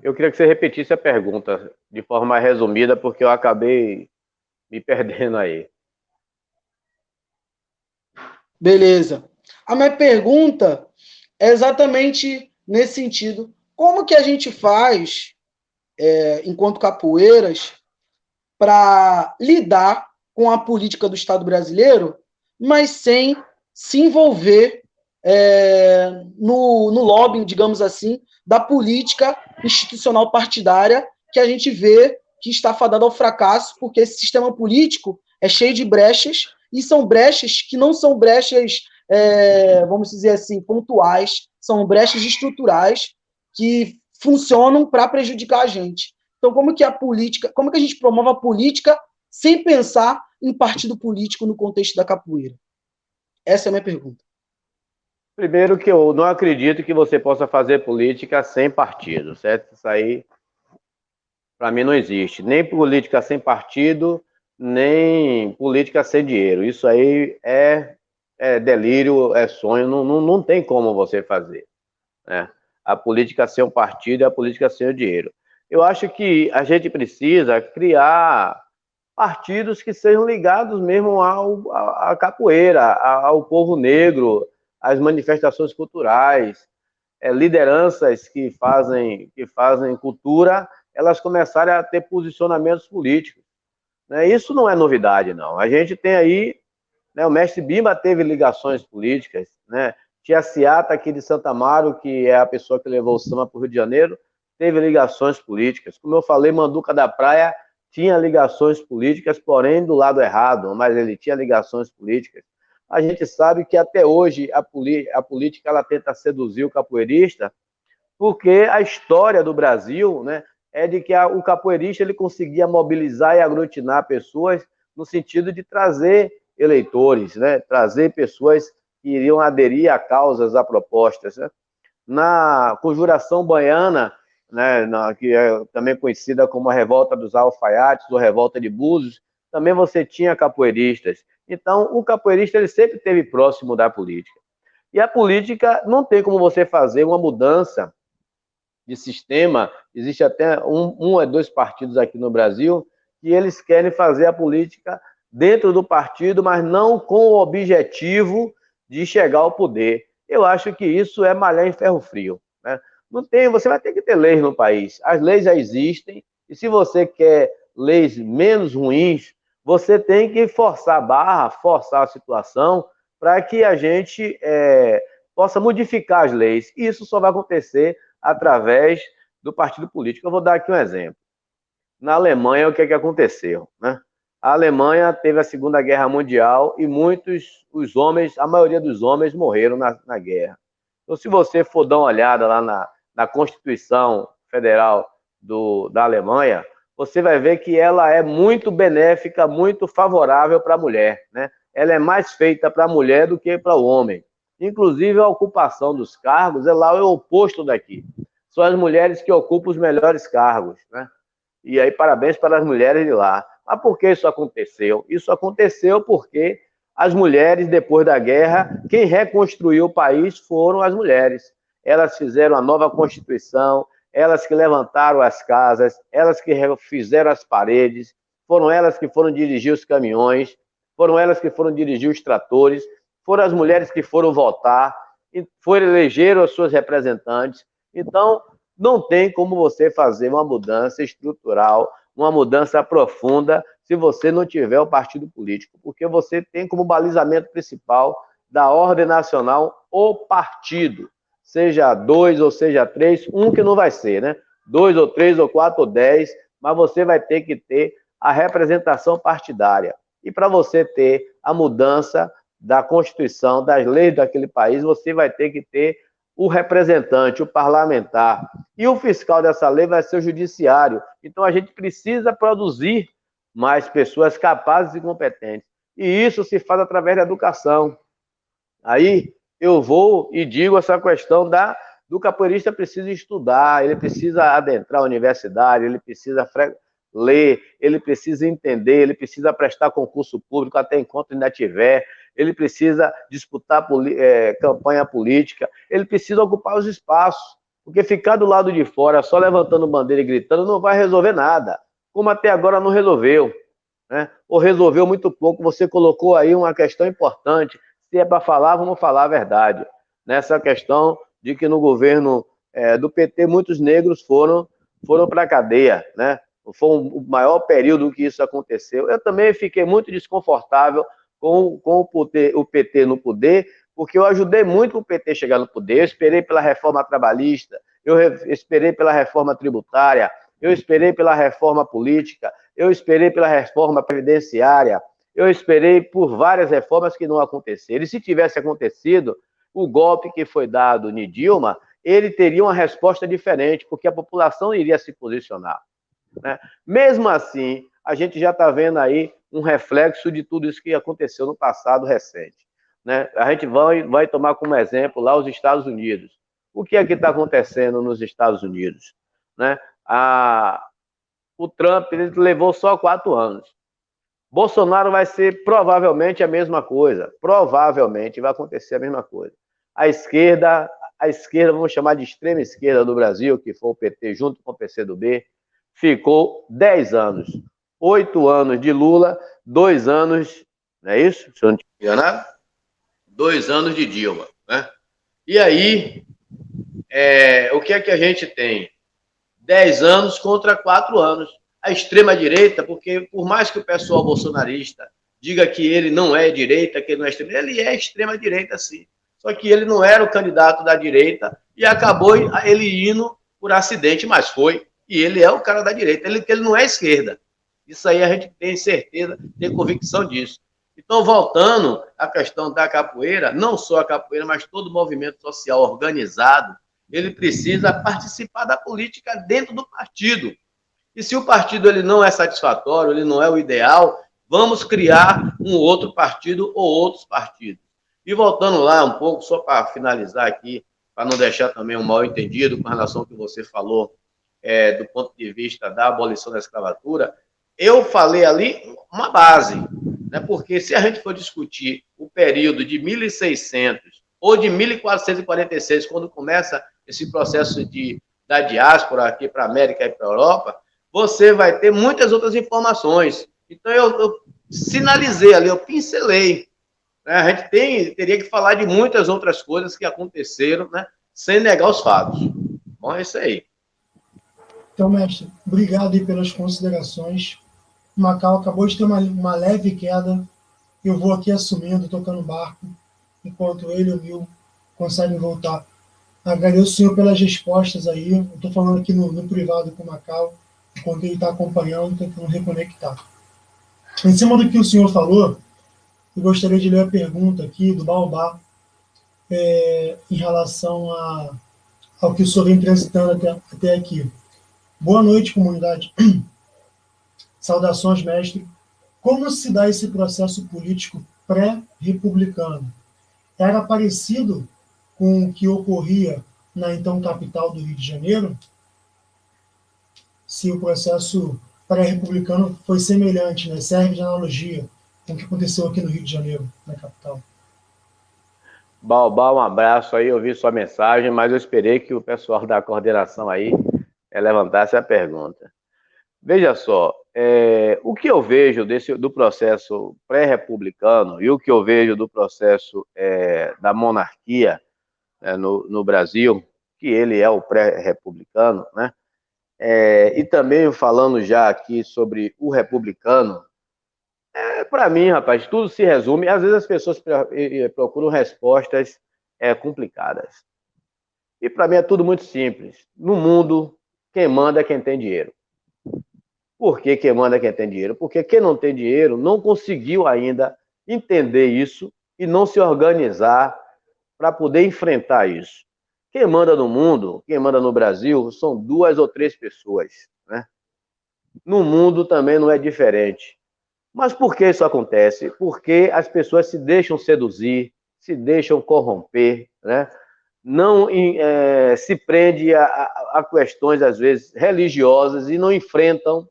Eu queria que você repetisse a pergunta de forma mais resumida, porque eu acabei me perdendo aí. Beleza. A minha pergunta é exatamente nesse sentido. Como que a gente faz, enquanto capoeiras, para lidar com a política do Estado brasileiro, mas sem se envolver no lobbying, digamos assim, da política institucional partidária que a gente vê que está fadada ao fracasso, porque esse sistema político é cheio de brechas, e são brechas que não são brechas, vamos dizer assim, pontuais, são brechas estruturais que funcionam para prejudicar a gente. Então, como que a gente promove a política sem pensar em partido político no contexto da capoeira? Essa é a minha pergunta. Primeiro que eu não acredito que você possa fazer política sem partido, certo? Isso aí, para mim, não existe. Nem política sem partido, nem política sem dinheiro. Isso aí é delírio, é sonho, não tem como você fazer, né? A política sem um partido e a política sem o dinheiro. Eu acho que a gente precisa criar partidos que sejam ligados mesmo à capoeira, ao povo negro, às manifestações culturais, lideranças que fazem cultura, elas começarem a ter posicionamentos políticos. Né? Isso não é novidade, não. A gente tem aí, né, o mestre Bimba teve ligações políticas, né? Tia Ciata aqui de Santa Amaro, que é a pessoa que levou o samba para o Rio de Janeiro, teve ligações políticas. Como eu falei, Manduca da Praia tinha ligações políticas, porém do lado errado, mas ele tinha ligações políticas. A gente sabe que até hoje a política ela tenta seduzir o capoeirista, porque a história do Brasil, né, é de que o capoeirista ele conseguia mobilizar e aglutinar pessoas no sentido de trazer eleitores, né, trazer pessoas que iriam aderir a causas, a propostas. Né? Na Conjuração Baiana, né, que é também conhecida como a Revolta dos Alfaiates ou Revolta de Búzios, também você tinha capoeiristas. Então, o capoeirista ele sempre esteve próximo da política. E a política não tem como você fazer uma mudança de sistema. Existe até um ou dois partidos aqui no Brasil que eles querem fazer a política dentro do partido, mas não com o objetivo de chegar ao poder. Eu acho que isso é malhar em ferro frio. Né? Não tem, você vai ter que ter leis no país. As leis já existem, e se você quer leis menos ruins, você tem que forçar a barra, forçar a situação, para que a gente possa modificar as leis. E isso só vai acontecer através do partido político. Eu vou dar aqui um exemplo. Na Alemanha, o que aconteceu, né? A Alemanha teve a Segunda Guerra Mundial e os homens, a maioria dos homens morreram na guerra. Então, se você for dar uma olhada lá na Constituição Federal da Alemanha, você vai ver que ela é muito benéfica, muito favorável para a mulher, né? Ela é mais feita para a mulher do que para o homem. Inclusive, a ocupação dos cargos lá é o oposto daqui. São as mulheres que ocupam os melhores cargos, né? E aí, parabéns para as mulheres de lá. Mas por que isso aconteceu? Isso aconteceu porque as mulheres, depois da guerra, quem reconstruiu o país foram as mulheres. Elas fizeram a nova Constituição, elas que levantaram as casas, elas que fizeram as paredes, foram elas que foram dirigir os caminhões, foram elas que foram dirigir os tratores, foram as mulheres que foram votar, foram eleger os seus representantes. Então, não tem como você fazer uma mudança estrutural, uma mudança profunda, se você não tiver o partido político, porque você tem como balizamento principal da ordem nacional o partido, seja 2 ou seja 3, um que não vai ser, né? 2 ou 3 ou 4 ou 10, mas você vai ter que ter a representação partidária. E para você ter a mudança da Constituição, das leis daquele país, você vai ter que ter o representante, o parlamentar. E o fiscal dessa lei vai ser o judiciário. Então, a gente precisa produzir mais pessoas capazes e competentes. E isso se faz através da educação. Aí, eu vou e digo essa questão do capoeirista precisa estudar, ele precisa adentrar a universidade, ele precisa ler, ele precisa entender, ele precisa prestar concurso público até enquanto ainda tiver, ele precisa disputar campanha política, ele precisa ocupar os espaços, porque ficar do lado de fora só levantando bandeira e gritando não vai resolver nada, como até agora não resolveu, né? Ou resolveu muito pouco. Você colocou aí uma questão importante, se é para falar, vamos falar a verdade, nessa questão de que no governo do PT muitos negros foram para a cadeia, né? Foi o maior período que isso aconteceu. Eu também fiquei muito desconfortável com o PT no poder, porque eu ajudei muito o PT chegar no poder. Eu esperei pela reforma trabalhista, eu esperei pela reforma tributária, eu esperei pela reforma política, eu esperei pela reforma previdenciária, eu esperei por várias reformas que não aconteceram. E se tivesse acontecido, o golpe que foi dado em Dilma, ele teria uma resposta diferente, porque a população iria se posicionar, né? Mesmo assim, a gente já está vendo aí um reflexo de tudo isso que aconteceu no passado recente, né? A gente vai tomar como exemplo lá os Estados Unidos. O que é que está acontecendo nos Estados Unidos, né? O Trump ele levou só 4 anos. Bolsonaro vai ser provavelmente a mesma coisa. Provavelmente vai acontecer a mesma coisa. A esquerda, vamos chamar de extrema esquerda do Brasil, que foi o PT junto com o PCdoB, ficou 10 anos. 8 anos de Lula, 2 anos, não é isso? Se eu não estiver enganado? 2 anos de Dilma, né? E aí, o que é que a gente tem? 10 anos contra 4 anos. A extrema-direita, porque por mais que o pessoal bolsonarista diga que ele não é direita, que ele não é extrema, ele é extrema-direita, sim. Só que ele não era o candidato da direita e acabou ele indo por acidente, mas foi. E ele é o cara da direita, ele não é esquerda. Isso aí a gente tem certeza, tem convicção disso. Então, voltando à questão da capoeira, não só a capoeira, mas todo o movimento social organizado, ele precisa participar da política dentro do partido. E se o partido ele não é satisfatório, ele não é o ideal, vamos criar um outro partido ou outros partidos. E voltando lá um pouco, só para finalizar aqui, para não deixar também um mal entendido com relação ao que você falou, do ponto de vista da abolição da escravatura, eu falei ali uma base, né? Porque se a gente for discutir o período de 1600 ou de 1446, quando começa esse processo da diáspora aqui para a América e para a Europa, você vai ter muitas outras informações. Então, eu sinalizei ali, eu pincelei, né? A gente teria que falar de muitas outras coisas que aconteceram, né? Sem negar os fatos. Bom, é isso aí. Então, mestre, obrigado aí pelas considerações. Macau acabou de ter uma leve queda. Eu vou aqui assumindo, tocando barco, enquanto ele e o Will conseguem voltar. Agradeço o senhor pelas respostas aí. Eu estou falando aqui no privado com o Macau, enquanto ele está acompanhando, tentando reconectar. Em cima do que o senhor falou, eu gostaria de ler a pergunta aqui do Baobá, em relação ao que o senhor vem transitando até aqui. Boa noite, comunidade. Saudações, mestre. Como se dá esse processo político pré-republicano? Era parecido com o que ocorria na então capital do Rio de Janeiro? Se o processo pré-republicano foi semelhante, né? Serve de analogia com o que aconteceu aqui no Rio de Janeiro, na capital. Baobá, um abraço aí, eu vi sua mensagem, mas eu esperei que o pessoal da coordenação aí levantasse a pergunta. Veja só, o que eu vejo do processo pré-republicano e o que eu vejo do processo da monarquia no Brasil, que ele é o pré-republicano, né? E também falando já aqui sobre o republicano, para mim, rapaz, tudo se resume. Às vezes as pessoas procuram respostas complicadas. E para mim é tudo muito simples. No mundo, quem manda é quem tem dinheiro. Por que quem manda é quem tem dinheiro? Porque quem não tem dinheiro não conseguiu ainda entender isso e não se organizar para poder enfrentar isso. Quem manda no mundo, quem manda no Brasil, são 2 ou 3 pessoas, né? No mundo também não é diferente. Mas por que isso acontece? Porque as pessoas se deixam seduzir, se deixam corromper, né? Não se prende a questões, às vezes, religiosas e não enfrentam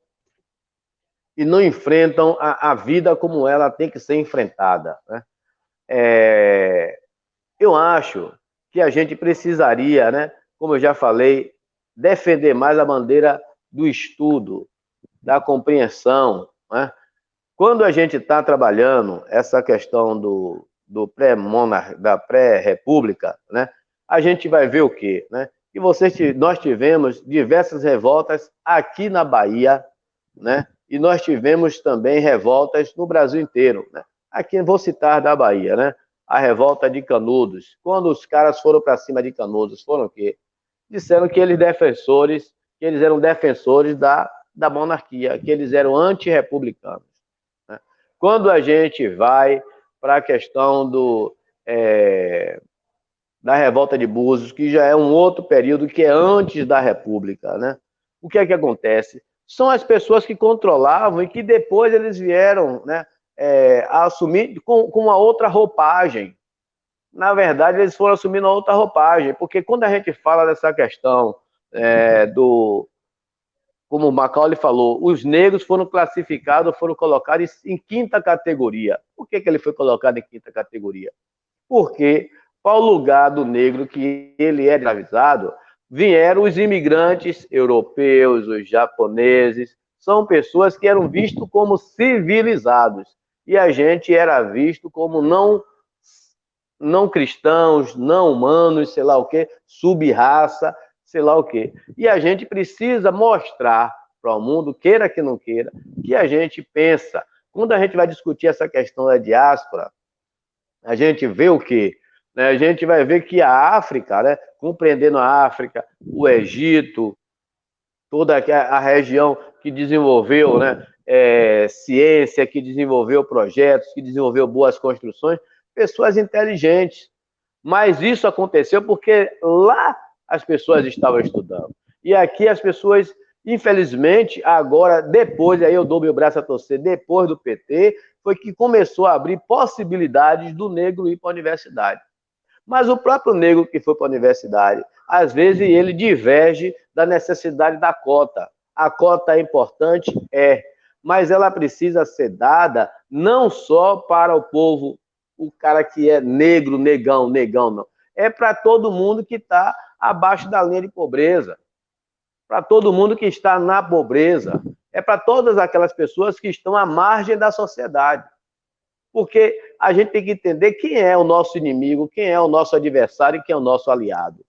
a vida como ela tem que ser enfrentada, né? Eu acho que a gente precisaria, né, como eu já falei, defender mais a bandeira do estudo, da compreensão, né? Quando a gente está trabalhando essa questão da pré-república, né, a gente vai ver o quê? Né? Que nós tivemos diversas revoltas aqui na Bahia, né? E nós tivemos também revoltas no Brasil inteiro, né? Aqui vou citar da Bahia, né? A revolta de Canudos. Quando os caras foram para cima de Canudos, foram o quê? Disseram que eles eram defensores da monarquia, que eles eram antirrepublicanos. Quando a gente vai para a questão da revolta de Búzios, que já é um outro período que é antes da República, né? O que é que acontece? São as pessoas que controlavam e que depois eles vieram, né, a assumir com uma outra roupagem. Na verdade, eles foram assumindo uma outra roupagem, porque quando a gente fala dessa questão como o Macaulay falou, os negros foram classificados, foram colocados em 5ª categoria. Por que ele foi colocado em 5ª categoria? Porque, para o lugar do negro que ele é escravizado, vieram os imigrantes europeus, os japoneses, são pessoas que eram vistos como civilizados, e a gente era visto como não cristãos, não humanos, sei lá o quê, sub-raça, sei lá o quê. E a gente precisa mostrar para o mundo, queira que não queira, que a gente pensa. Quando a gente vai discutir essa questão da diáspora, a gente vê o quê? A gente vai ver que a África, né, compreendendo a África, o Egito, toda a região que desenvolveu, né, ciência, que desenvolveu projetos, que desenvolveu boas construções, pessoas inteligentes. Mas isso aconteceu porque lá as pessoas estavam estudando. E aqui as pessoas, infelizmente, agora, depois, aí eu dou meu braço a torcer, depois do PT, foi que começou a abrir possibilidades do negro ir para a universidade. Mas o próprio negro que foi para a universidade, às vezes ele diverge da necessidade da cota. A cota é importante? Mas ela precisa ser dada não só para o povo, o cara que é negro, negão, não. É para todo mundo que está abaixo da linha de pobreza, para todo mundo que está na pobreza, é para todas aquelas pessoas que estão à margem da sociedade. Porque a gente tem que entender quem é o nosso inimigo, quem é o nosso adversário e quem é o nosso aliado.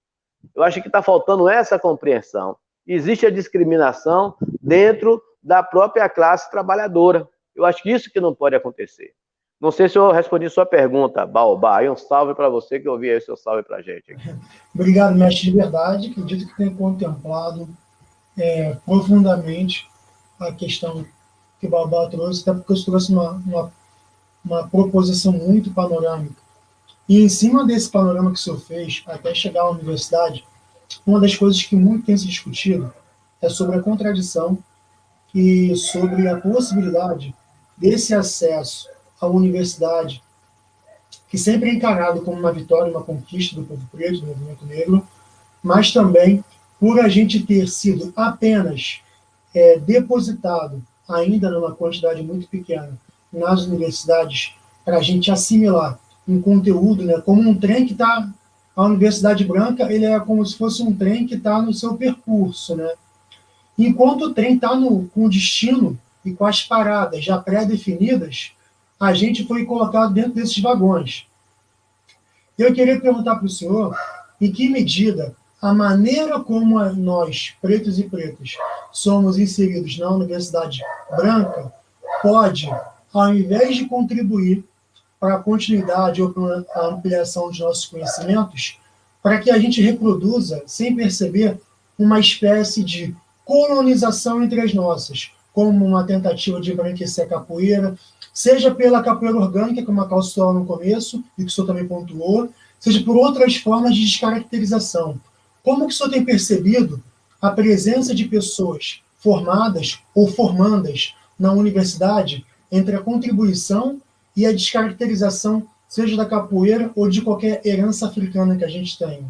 Eu acho que está faltando essa compreensão. Existe a discriminação dentro da própria classe trabalhadora. Eu acho que isso que não pode acontecer. Não sei se eu respondi sua pergunta, Baobá. E um salve para você, que eu vi aí o seu salve para a gente. Obrigado, mestre, de verdade. Acredito que tenha contemplado profundamente a questão que o Baobá trouxe, até porque eu trouxe uma proposição muito panorâmica. E em cima desse panorama que o senhor fez, até chegar à universidade, uma das coisas que muito tem se discutido é sobre a contradição e sobre a possibilidade desse acesso à universidade, que sempre é encarado como uma vitória, uma conquista do povo preto, do movimento negro, mas também por a gente ter sido apenas depositado, ainda numa quantidade muito pequena, nas universidades, para a gente assimilar um conteúdo, né, como um trem que está... A Universidade Branca, ele é como se fosse um trem que está no seu percurso, né? Enquanto o trem está com o destino e com as paradas já pré-definidas, a gente foi colocado dentro desses vagões. Eu queria perguntar para o senhor em que medida a maneira como nós, pretos e pretas, somos inseridos na Universidade Branca pode, ao invés de contribuir para a continuidade ou para a ampliação dos nossos conhecimentos, para que a gente reproduza, sem perceber, uma espécie de colonização entre as nossas, como uma tentativa de embranquecer a capoeira, seja pela capoeira orgânica, como a Cal citou no começo, e que o senhor também pontuou, seja por outras formas de descaracterização. Como que o senhor tem percebido a presença de pessoas formadas ou formandas na universidade entre a contribuição e a descaracterização, seja da capoeira ou de qualquer herança africana que a gente tem?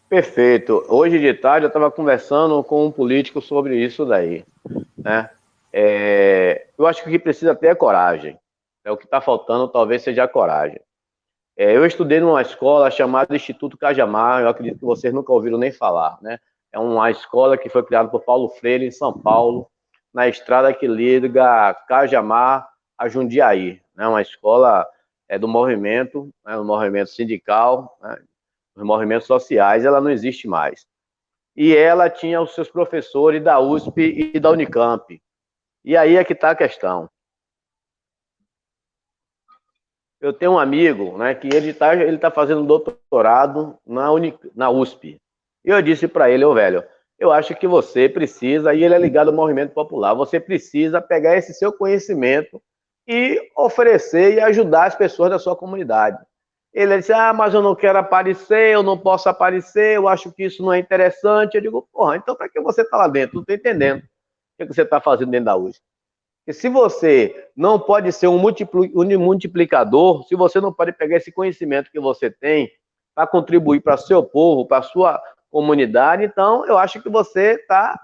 Perfeito. Hoje de tarde eu estava conversando com um político sobre isso daí, né? Eu acho que o que precisa ter é coragem. O que está faltando talvez seja a coragem. Eu estudei numa escola chamada Instituto Cajamar, eu acredito que vocês nunca ouviram nem falar, né? É uma escola que foi criada por Paulo Freire em São Paulo, na estrada que liga Cajamar a Jundiaí, né? Uma escola do movimento, né? Um movimento sindical, né? Os movimentos sociais, ela não existe mais. E ela tinha os seus professores da USP e da Unicamp. E aí é que está a questão. Eu tenho um amigo, né, que ele tá fazendo doutorado na USP. E eu disse para ele, velho, eu acho que você precisa, e ele é ligado ao movimento popular, você precisa pegar esse seu conhecimento e oferecer e ajudar as pessoas da sua comunidade. Ele disse, mas eu não quero aparecer, eu não posso aparecer, eu acho que isso não é interessante. Eu digo, porra, então para que você está lá dentro? Não estou entendendo o que você está fazendo dentro da USP. E se você não pode ser um multiplicador, se você não pode pegar esse conhecimento que você tem para contribuir para o seu povo, para a sua comunidade, então eu acho que você está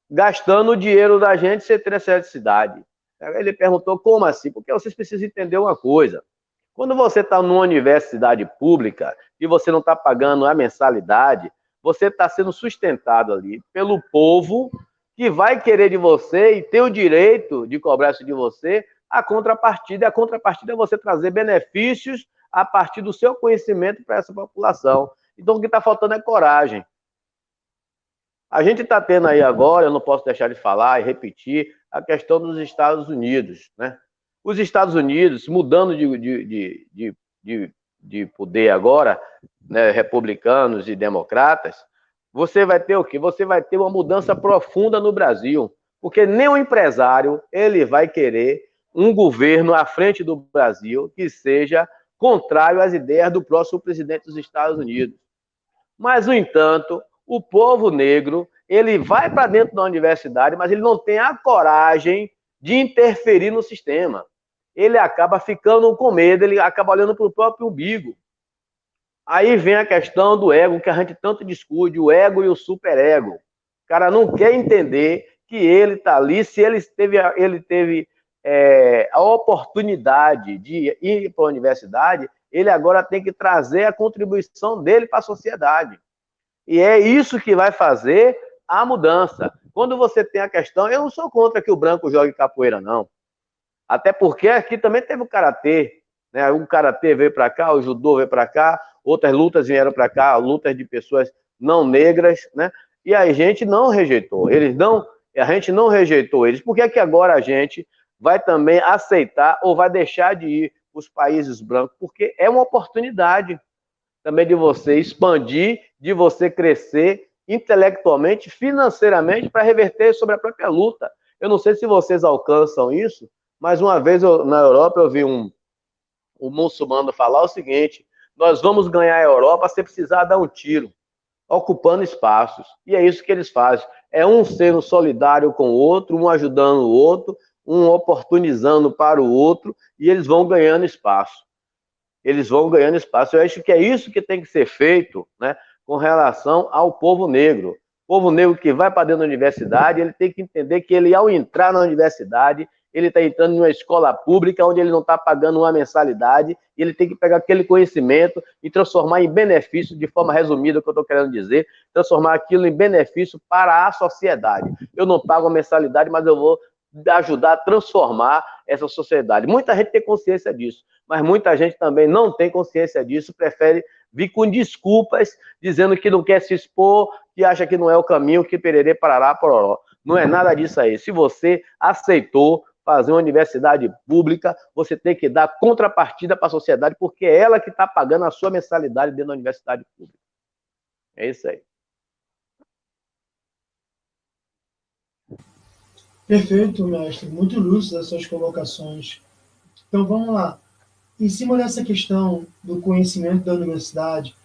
gastando o dinheiro da gente sem ter essa necessidade. Ele perguntou, como assim? Porque vocês precisam entender uma coisa. Quando você está numa universidade pública e você não está pagando a mensalidade, você está sendo sustentado ali pelo povo que vai querer de você e tem o direito de cobrar isso de você, a contrapartida é você trazer benefícios a partir do seu conhecimento para essa população. Então, o que está faltando é coragem. A gente está tendo aí agora, eu não posso deixar de falar e repetir, a questão dos Estados Unidos, né? Os Estados Unidos, mudando de poder agora, né, republicanos e democratas, você vai ter o quê? Você vai ter uma mudança profunda no Brasil, porque nenhum empresário ele vai querer um governo à frente do Brasil que seja contrário às ideias do próximo presidente dos Estados Unidos. Mas, no entanto, o povo negro ele vai para dentro da universidade, mas ele não tem a coragem de interferir no sistema. Ele acaba ficando com medo, ele acaba olhando para o próprio umbigo. Aí vem a questão do ego, que a gente tanto discute, o ego e o superego. O cara não quer entender que ele está ali, se ele teve a oportunidade de ir para a universidade, ele agora tem que trazer a contribuição dele para a sociedade. E é isso que vai fazer a mudança. Quando você tem a questão, eu não sou contra que o branco jogue capoeira, não. Até porque aqui também teve o karatê, né? O karatê veio para cá, o judô veio para cá, outras lutas vieram para cá, lutas de pessoas não negras, né? E a gente não rejeitou, a gente não rejeitou eles. Por que é que agora a gente vai também aceitar ou vai deixar de ir para os países brancos? Porque é uma oportunidade também de você expandir, de você crescer intelectualmente, financeiramente, para reverter sobre a própria luta. Eu não sei se vocês alcançam isso, mas uma vez na Europa eu vi um muçulmano falar o seguinte: nós vamos ganhar a Europa sem precisar dar um tiro, ocupando espaços. E é isso que eles fazem. É um sendo solidário com o outro, um ajudando o outro, um oportunizando para o outro, e eles vão ganhando espaço. Eles vão ganhando espaço. Eu acho que é isso que tem que ser feito, né, com relação ao povo negro. O povo negro que vai para dentro da universidade, ele tem que entender que ele, ao entrar na universidade, ele está entrando em uma escola pública onde ele não está pagando uma mensalidade, e ele tem que pegar aquele conhecimento e transformar em benefício, de forma resumida, o que eu estou querendo dizer, transformar aquilo em benefício para a sociedade. Eu não pago a mensalidade, mas eu vou ajudar a transformar essa sociedade. Muita gente tem consciência disso, mas muita gente também não tem consciência disso, prefere vir com desculpas, dizendo que não quer se expor, que acha que não é o caminho, que pererê, parará, pororó. Não é nada disso aí. Se você aceitou fazer uma universidade pública, você tem que dar contrapartida para a sociedade, porque é ela que está pagando a sua mensalidade dentro da universidade pública. É isso aí. Perfeito, mestre. Muito lúcido as suas colocações. Então, vamos lá. Em cima dessa questão do conhecimento da universidade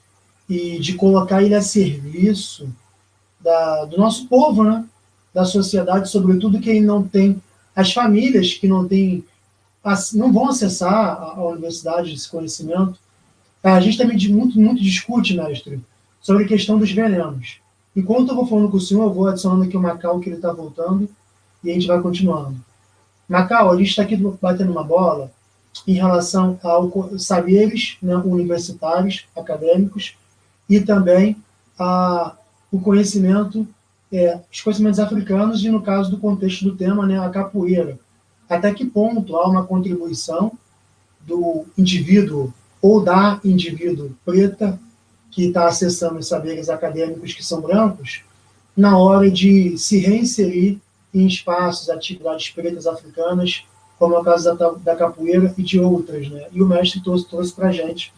e de colocar ele a serviço do nosso povo, né? Da sociedade, sobretudo quem não tem, as famílias que não têm, não vão acessar a universidade, esse conhecimento. A gente também muito discute, mestre, sobre a questão dos venenos. Enquanto eu vou falando com o senhor, eu vou adicionando aqui o Macau, que ele está voltando, e a gente vai continuando. Macau, a gente está aqui batendo uma bola em relação aos saberes, né, universitários, acadêmicos, e também o conhecimento, os conhecimentos africanos, e no caso do contexto do tema, né, a capoeira. Até que ponto há uma contribuição do indivíduo ou da indivíduo preta que está acessando os saberes acadêmicos que são brancos, na hora de se reinserir em espaços, atividades pretas africanas, como é o caso da capoeira e de outras, né? E o mestre trouxe para a gente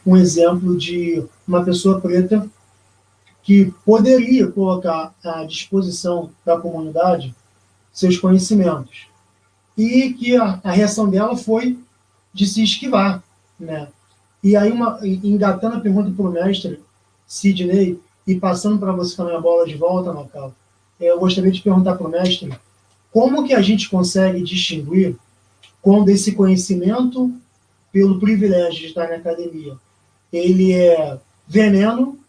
um exemplo de uma pessoa preta que poderia colocar à disposição da comunidade seus conhecimentos, e que a reação dela foi de se esquivar, né? E aí, engatando a pergunta para o mestre Sidney, e passando para você também a bola de volta, Macau, eu gostaria de perguntar para o mestre como que a gente consegue distinguir quando esse conhecimento, pelo privilégio de estar na academia, ele é veneno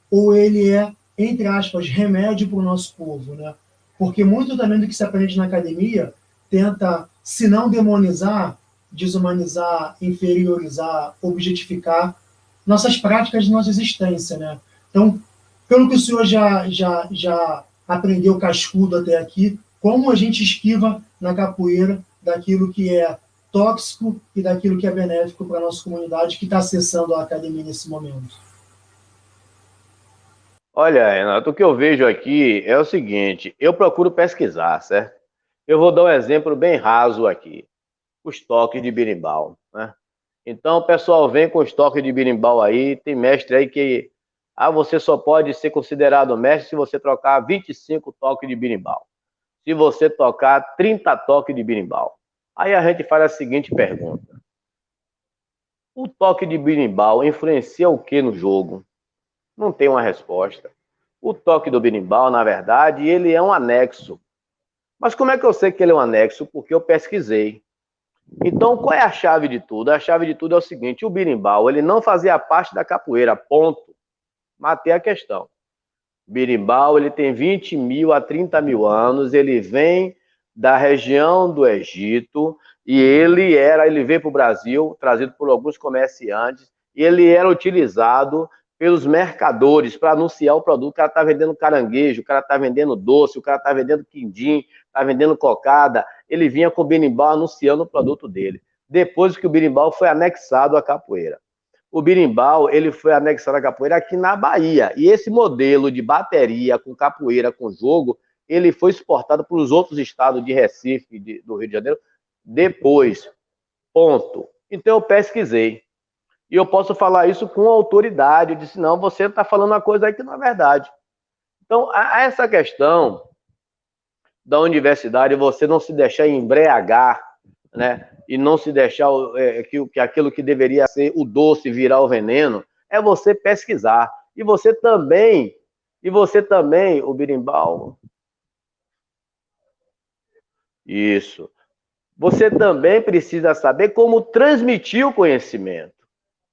ou ele é, entre aspas, remédio para o nosso povo, né? Porque muito também do que se aprende na academia tenta, se não demonizar, desumanizar, inferiorizar, objetificar nossas práticas de nossa existência, né? Então, pelo que o senhor já aprendeu cascudo até aqui, como a gente esquiva na capoeira daquilo que é tóxico e daquilo que é benéfico para a nossa comunidade que está acessando a academia nesse momento? Olha, Renato, o que eu vejo aqui é o seguinte: eu procuro pesquisar, certo? Eu vou dar um exemplo bem raso aqui: os toques de berimbau, né? Então, o pessoal vem com os toques de berimbau aí, tem mestre aí que você só pode ser considerado mestre se você trocar 25 toques de berimbau, se você tocar 30 toques de berimbau. Aí a gente faz a seguinte pergunta: o toque de berimbau influencia o que no jogo? Não tem uma resposta. O toque do berimbau, na verdade, ele é um anexo. Mas como é que eu sei que ele é um anexo? Porque eu pesquisei. Então, qual é a chave de tudo? A chave de tudo é o seguinte: o berimbau, ele não fazia parte da capoeira, ponto. Matei a questão. O berimbau, ele tem 20 mil a 30 mil anos, ele vem da região do Egito, e ele veio para o Brasil, trazido por alguns comerciantes, e ele era utilizado pelos mercadores para anunciar o produto. O cara está vendendo caranguejo, o cara está vendendo doce, o cara está vendendo quindim, está vendendo cocada. Ele vinha com o berimbau anunciando o produto dele. Depois que o berimbau foi anexado à capoeira. o berimbau, ele foi anexado à capoeira aqui na Bahia. E esse modelo de bateria com capoeira, com jogo, ele foi exportado para os outros estados de Recife, do Rio de Janeiro, depois. Ponto. Então eu pesquisei. E eu posso falar isso com autoridade. Eu disse, não, você está falando uma coisa aí que não é verdade. Então, essa questão da universidade, você não se deixar embriagar, né? E não se deixar que aquilo que deveria ser o doce virar o veneno, é você pesquisar. E você também, o berimbau. Isso. Você também precisa saber como transmitir o conhecimento,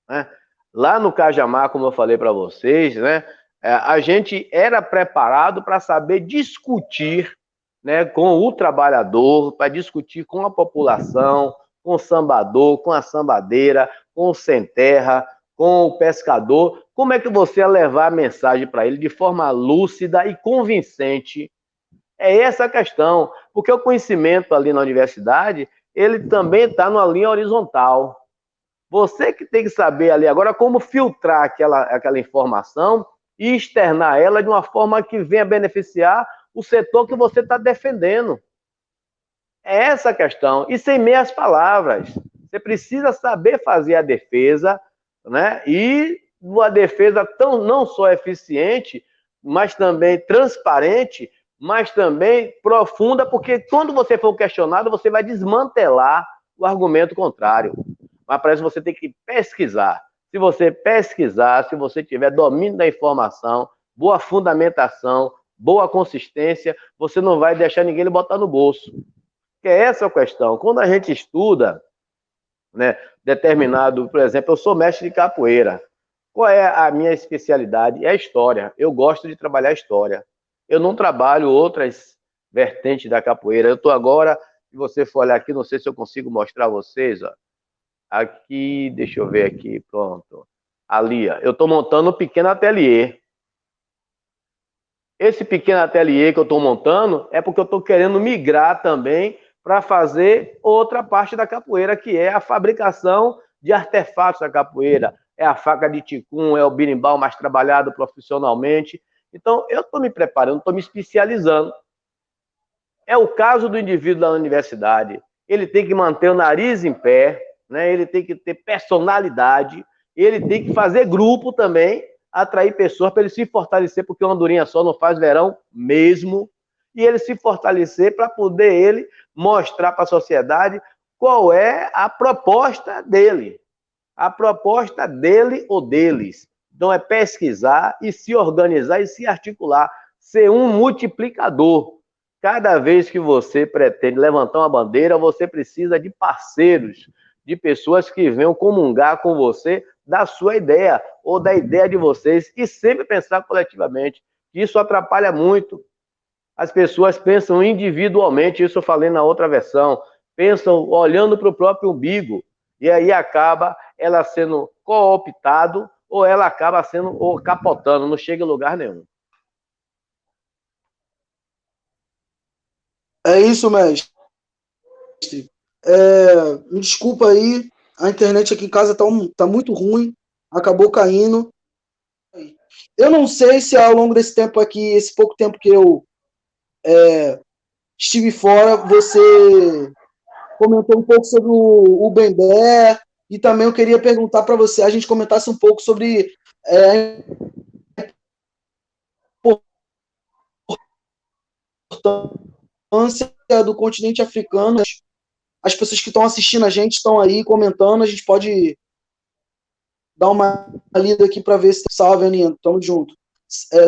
né? Lá no Cajamar, como eu falei para vocês, né? A gente era preparado para saber discutir, né, com o trabalhador, para discutir com a população, com o sambador, com a sambadeira, com o sem terra, com o pescador. Como é que você ia levar a mensagem para ele de forma lúcida e convincente? É essa a questão, porque o conhecimento ali na universidade, ele também está numa linha horizontal. Você que tem que saber ali agora como filtrar aquela informação e externar ela de uma forma que venha beneficiar o setor que você está defendendo. É essa a questão. E sem meias palavras. Você precisa saber fazer a defesa, né? E uma defesa não só eficiente, mas também transparente, mas também profunda, porque quando você for questionado, você vai desmantelar o argumento contrário. Mas para isso você tem que pesquisar. Se você pesquisar, se você tiver domínio da informação, boa fundamentação, boa consistência, você não vai deixar ninguém lhe botar no bolso. Que é essa a questão. Quando a gente estuda, né, determinado, por exemplo, eu sou mestre de capoeira. Qual é a minha especialidade? É a história. Eu gosto de trabalhar a história. Eu não trabalho outras vertentes da capoeira. Eu estou agora, se você for olhar aqui, não sei se eu consigo mostrar a vocês, ó. Aqui, deixa eu ver aqui, pronto. Ali, ó, eu estou montando um pequeno ateliê. Esse pequeno ateliê que eu estou montando é porque eu estou querendo migrar também para fazer outra parte da capoeira, que é a fabricação de artefatos da capoeira. É a faca de ticum, é o berimbau mais trabalhado profissionalmente. Então, eu estou me preparando, estou me especializando. É o caso do indivíduo da universidade. Ele tem que manter o nariz em pé, né? Ele tem que ter personalidade, ele tem que fazer grupo também, atrair pessoas para ele se fortalecer, porque uma andorinha só não faz verão mesmo, e ele se fortalecer para poder ele mostrar para a sociedade qual é a proposta dele ou deles. Então é pesquisar e se organizar e se articular, ser um multiplicador. Cada vez que você pretende levantar uma bandeira, você precisa de parceiros, de pessoas que venham comungar com você da sua ideia ou da ideia de vocês e sempre pensar coletivamente. Isso atrapalha muito. As pessoas pensam individualmente, isso eu falei na outra versão, pensam olhando para o próprio umbigo e aí acaba ela sendo cooptado ou ela acaba sendo capotando, não chega em lugar nenhum. É isso, mestre. Me desculpa aí, a internet aqui em casa tá muito ruim, acabou caindo. Eu não sei se ao longo desse tempo aqui, esse pouco tempo que eu estive fora, você comentou um pouco sobre o Bembé, e também eu queria perguntar para você, a gente comentasse um pouco sobre importância do continente africano. As pessoas que estão assistindo a gente estão aí comentando, a gente pode dar uma lida aqui para ver se salve, Aninha, tamo junto.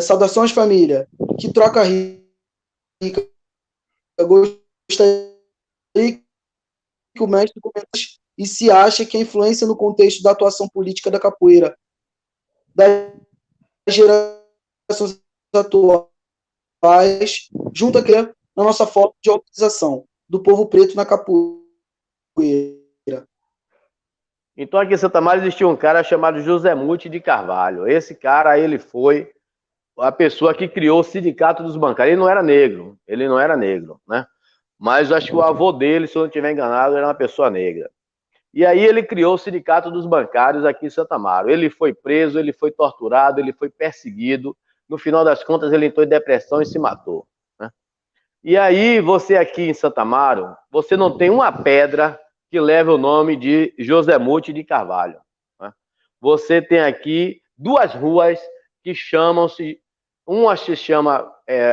Saudações, família. Que troca rica. Eu gostaria que o mestre comentasse e se acha que a influência no contexto da atuação política da capoeira das gerações atuais, junto aqui na nossa forma de organização do povo preto na capoeira. Então aqui em Santa Maria existia um cara chamado José Muti de Carvalho. Esse cara, ele foi a pessoa que criou o Sindicato dos Bancários. Ele não era negro, né? Mas acho que o avô dele, se eu não estiver enganado, era uma pessoa negra. E aí ele criou o Sindicato dos Bancários aqui em Santo Amaro. Ele foi preso, ele foi torturado, ele foi perseguido. No final das contas, ele entrou em depressão e se matou, né? E aí, você aqui em Santo Amaro, você não tem uma pedra que leve o nome de José Muti de Carvalho, né? Você tem aqui duas ruas que chamam-se... Uma se chama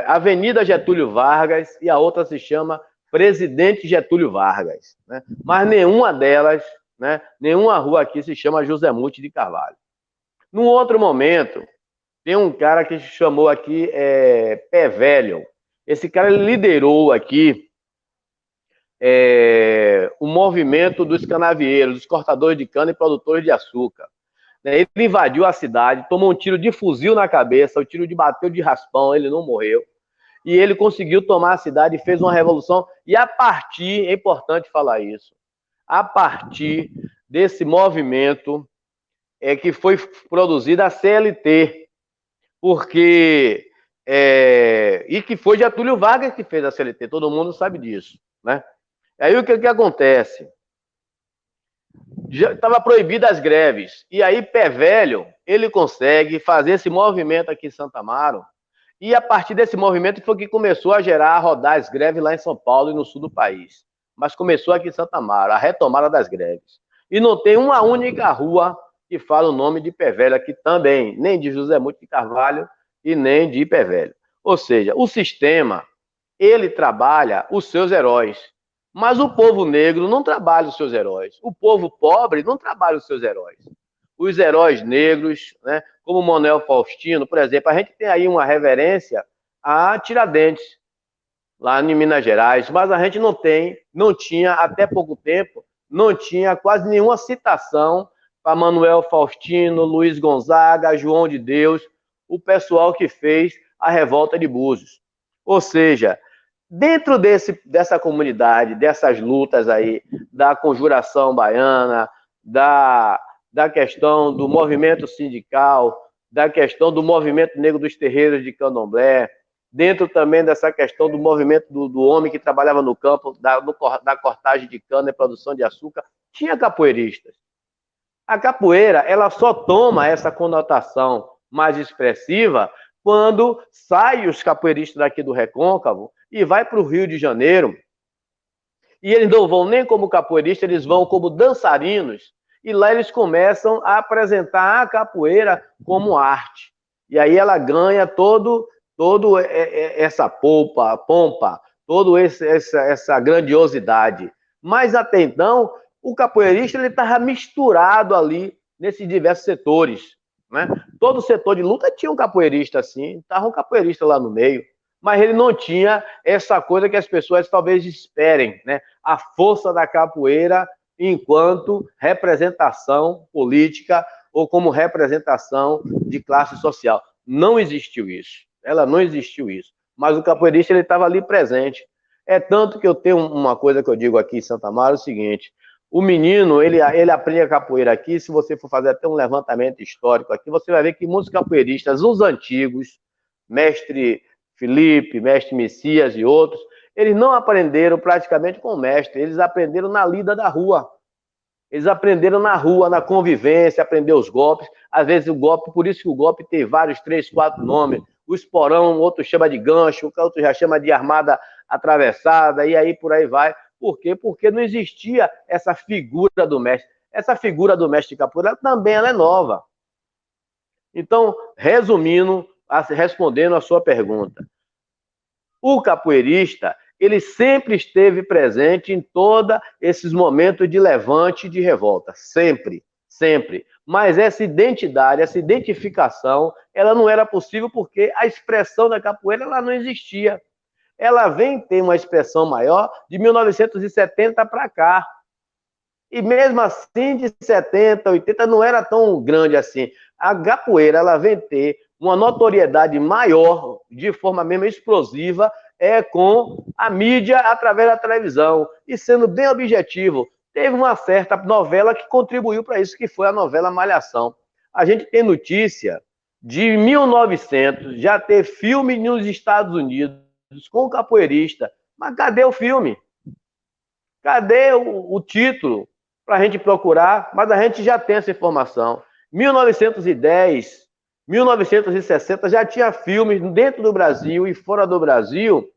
Avenida Getúlio Vargas e a outra se chama Presidente Getúlio Vargas, né? Mas nenhuma delas, né, nenhuma rua aqui se chama José Muti de Carvalho. Num outro momento, tem um cara que chamou aqui Pé Velho. Esse cara ele liderou aqui o movimento dos canavieiros, dos cortadores de cana e produtores de açúcar. Ele invadiu a cidade, tomou um tiro de fuzil na cabeça, o tiro bateu de raspão, ele não morreu. E ele conseguiu tomar a cidade e fez uma revolução. E a partir, é importante falar isso, a partir desse movimento que foi produzida a CLT, porque... e que foi Getúlio Vargas que fez a CLT, todo mundo sabe disso, né? Aí o que acontece? Já estava proibidas as greves, e aí Pé Velho, ele consegue fazer esse movimento aqui em Santo Amaro, e a partir desse movimento foi que começou a rodar as greves lá em São Paulo e no sul do país. Mas começou aqui em Santo Amaro, a retomada das greves. E não tem uma única rua que fala o nome de Pé Velho aqui também, nem de José Muti de Carvalho e nem de Pé Velho. Ou seja, o sistema, ele trabalha os seus heróis, mas o povo negro não trabalha os seus heróis. O povo pobre não trabalha os seus heróis. Os heróis negros, né, como Manuel Faustino, por exemplo, a gente tem aí uma reverência a Tiradentes, lá em Minas Gerais, mas a gente não tinha, até pouco tempo, não tinha quase nenhuma citação para Manuel Faustino, Luiz Gonzaga, João de Deus, o pessoal que fez a revolta de Búzios. Ou seja, dentro dessa comunidade, dessas lutas aí, da conjuração baiana, da questão do movimento sindical, da questão do movimento negro dos terreiros de candomblé, dentro também dessa questão do movimento do homem que trabalhava no campo, da cortagem de cana e produção de açúcar, tinha capoeiristas. A capoeira, ela só toma essa conotação mais expressiva quando saem os capoeiristas daqui do Recôncavo e vai para o Rio de Janeiro, e eles não vão nem como capoeiristas, eles vão como dançarinos, e lá eles começam a apresentar a capoeira como arte. E aí ela ganha todo essa pompa, toda essa grandiosidade. Mas até então, o capoeirista ele estava misturado ali nesses diversos setores, né? Todo setor de luta tinha um capoeirista assim, estava um capoeirista lá no meio, mas ele não tinha essa coisa que as pessoas talvez esperem, né? A força da capoeira enquanto representação política ou como representação de classe social. Não existiu isso. Ela não existiu isso. Mas o capoeirista ele estava ali presente. É tanto que eu tenho uma coisa que eu digo aqui em Santa Amaro, o seguinte: o menino, ele aprende a capoeira aqui. Se você for fazer até um levantamento histórico aqui, você vai ver que muitos capoeiristas, os antigos, mestre Felipe, mestre Messias e outros, eles não aprenderam praticamente com o mestre, eles aprenderam na lida da rua. Eles aprenderam na rua, na convivência, aprender os golpes. Às vezes o golpe, por isso que o golpe tem vários, 3, 4 nomes. O esporão, outro chama de gancho, o outro já chama de armada atravessada, e aí por aí vai. Por quê? Porque não existia essa figura do mestre. Essa figura do mestre de capoeira também ela é nova. Então, resumindo, respondendo a sua pergunta, o capoeirista, ele sempre esteve presente em todos esses momentos de levante e de revolta. Sempre, sempre. Mas essa identidade, essa identificação, ela não era possível porque a expressão da capoeira ela não existia. Ela vem ter uma expressão maior de 1970 para cá. E mesmo assim, de 70, 80, não era tão grande assim. A capoeira, ela vem ter uma notoriedade maior, de forma mesmo explosiva, com a mídia através da televisão. E sendo bem objetivo, teve uma certa novela que contribuiu para isso, que foi a novela Malhação. A gente tem notícia de 1900, já ter filme nos Estados Unidos com o capoeirista. Mas cadê o filme? Cadê o título? para a gente procurar, mas a gente já tem essa informação. 1910, 1960 já tinha filmes dentro do Brasil e fora do Brasil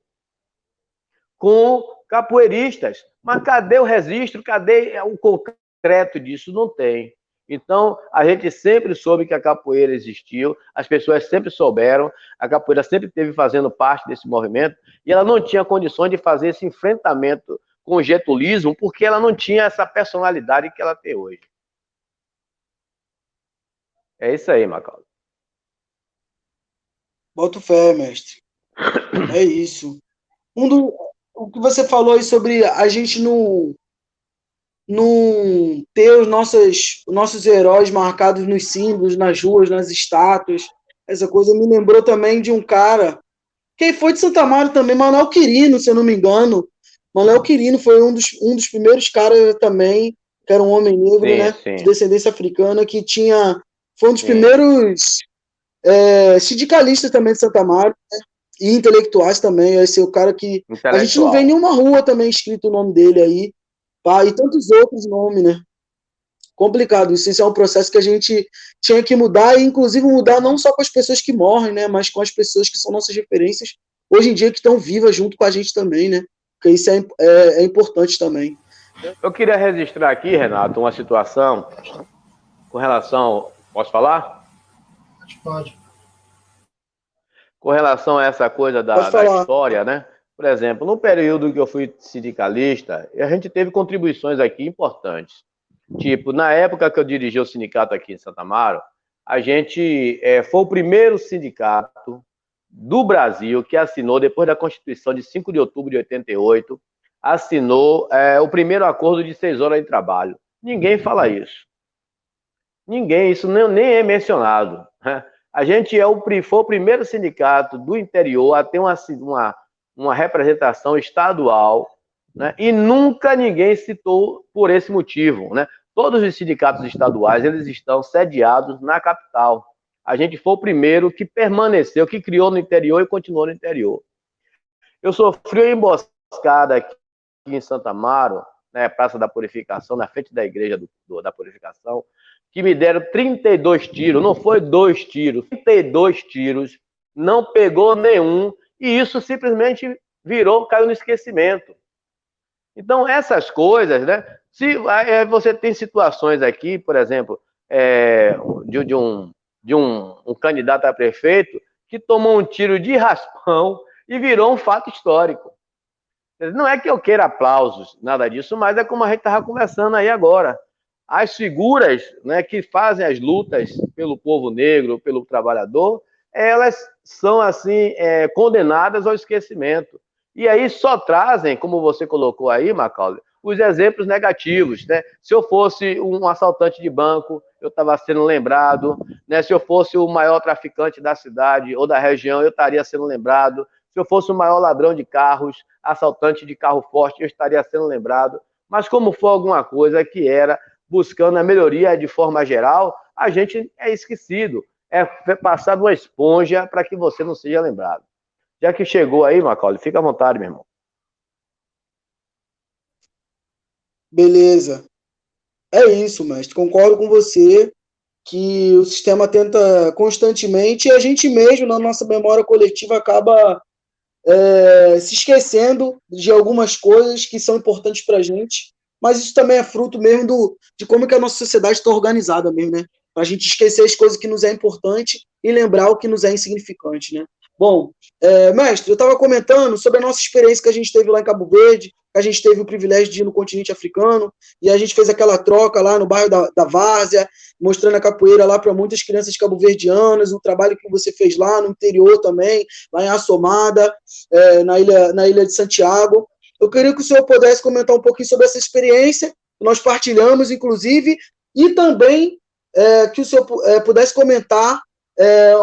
com capoeiristas. Mas cadê o registro? Cadê o concreto disso? Não tem. Então, a gente sempre soube que a capoeira existiu, as pessoas sempre souberam, a capoeira sempre esteve fazendo parte desse movimento, e ela não tinha condições de fazer esse enfrentamento com o getulismo, porque ela não tinha essa personalidade que ela tem hoje. É isso aí, Macaulay. Boto fé, mestre. É isso. O que você falou aí sobre a gente não ter os nossos heróis marcados nos símbolos, nas ruas, nas estátuas. Essa coisa me lembrou também de um cara, quem foi de Santa Amaro também, Manuel Quirino, se eu não me engano. Manuel Quirino foi um dos primeiros caras também, que era um homem negro, sim, né, sim. de descendência africana, foi um dos primeiros sindicalistas também de Santa Amaro, né, e intelectuais também. Esse é o cara que a gente não vê em nenhuma rua também escrito o nome dele aí. Pá, e tantos outros nomes, né? Complicado. Isso é um processo que a gente tinha que mudar, e inclusive mudar não só com as pessoas que morrem, né? Mas com as pessoas que são nossas referências hoje em dia, que estão vivas junto com a gente também, né? Porque isso é importante também. Eu queria registrar aqui, Renato, uma situação com relação... Posso falar? Pode. Com relação a essa coisa da história, né? Por exemplo, no período que eu fui sindicalista, a gente teve contribuições aqui importantes. Tipo, na época que eu dirigi o sindicato aqui em Santa Amaro, a gente foi o primeiro sindicato do Brasil que assinou, depois da Constituição de 5 de outubro de 88, assinou o primeiro acordo de 6 horas de trabalho. Ninguém fala isso. Ninguém, isso nem é mencionado, né? A gente foi o primeiro sindicato do interior a ter uma representação estadual, né? E nunca ninguém citou por esse motivo, né? Todos os sindicatos estaduais, eles estão sediados na capital. A gente foi o primeiro que permaneceu, que criou no interior e continuou no interior. Eu sofri uma emboscada aqui em Santa Amaro, né, Praça da Purificação, na frente da igreja da Purificação, que me deram 32 tiros, não foi 2 tiros, 32 tiros, não pegou nenhum, e isso simplesmente caiu no esquecimento. Então, essas coisas, né? Se você tem situações aqui, por exemplo, de um candidato a prefeito que tomou um tiro de raspão e virou um fato histórico. Não é que eu queira aplausos, nada disso, mas é como a gente estava conversando aí agora. As figuras, né, que fazem as lutas pelo povo negro, pelo trabalhador, elas são assim condenadas ao esquecimento. E aí só trazem, como você colocou aí, Macaulay, os exemplos negativos, né? Se eu fosse um assaltante de banco, eu estava sendo lembrado, né? Se eu fosse o maior traficante da cidade ou da região, eu estaria sendo lembrado. Se eu fosse o maior ladrão de carros, assaltante de carro forte, eu estaria sendo lembrado. Mas como for alguma coisa que era buscando a melhoria de forma geral, a gente é esquecido. É passado uma esponja para que você não seja lembrado. Já que chegou aí, Macaulay, fica à vontade, meu irmão. Beleza. É isso, mestre. Concordo com você que o sistema tenta constantemente, e a gente mesmo, na nossa memória coletiva, acaba se esquecendo de algumas coisas que são importantes para a gente, mas isso também é fruto mesmo de como que a nossa sociedade está organizada mesmo, né? Para a gente esquecer as coisas que nos é importante e lembrar o que nos é insignificante, né? Bom, mestre, eu estava comentando sobre a nossa experiência que a gente teve lá em Cabo Verde, que a gente teve o privilégio de ir no continente africano, e a gente fez aquela troca lá no bairro da Várzea, mostrando a capoeira lá para muitas crianças cabo-verdianas, o trabalho que você fez lá no interior também, lá em Assomada, na ilha de Santiago. Eu queria que o senhor pudesse comentar um pouquinho sobre essa experiência, que nós partilhamos, inclusive, e também que o senhor pudesse comentar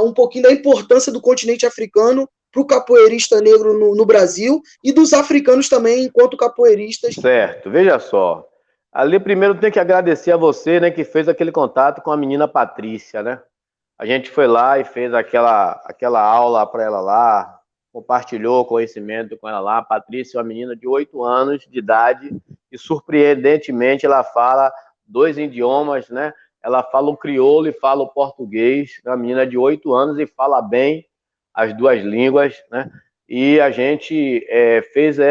um pouquinho da importância do continente africano para o capoeirista negro no Brasil e dos africanos também, enquanto capoeiristas. Certo, veja só. Ali primeiro tem que agradecer a você, né, que fez aquele contato com a menina Patrícia, né? A gente foi lá e fez aquela aula para ela lá, compartilhou conhecimento com ela lá. A Patrícia é uma menina de 8 anos de idade e surpreendentemente ela fala 2 idiomas, né? Ela fala o crioulo e fala o português, uma menina de 8 anos e fala bem as 2 línguas, né? E a gente fez deu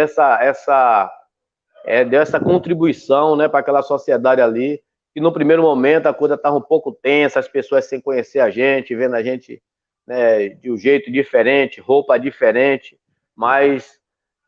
essa contribuição, né, para aquela sociedade ali, que no primeiro momento a coisa estava um pouco tensa, as pessoas sem conhecer a gente, vendo a gente, né, de um jeito diferente, roupa diferente, mas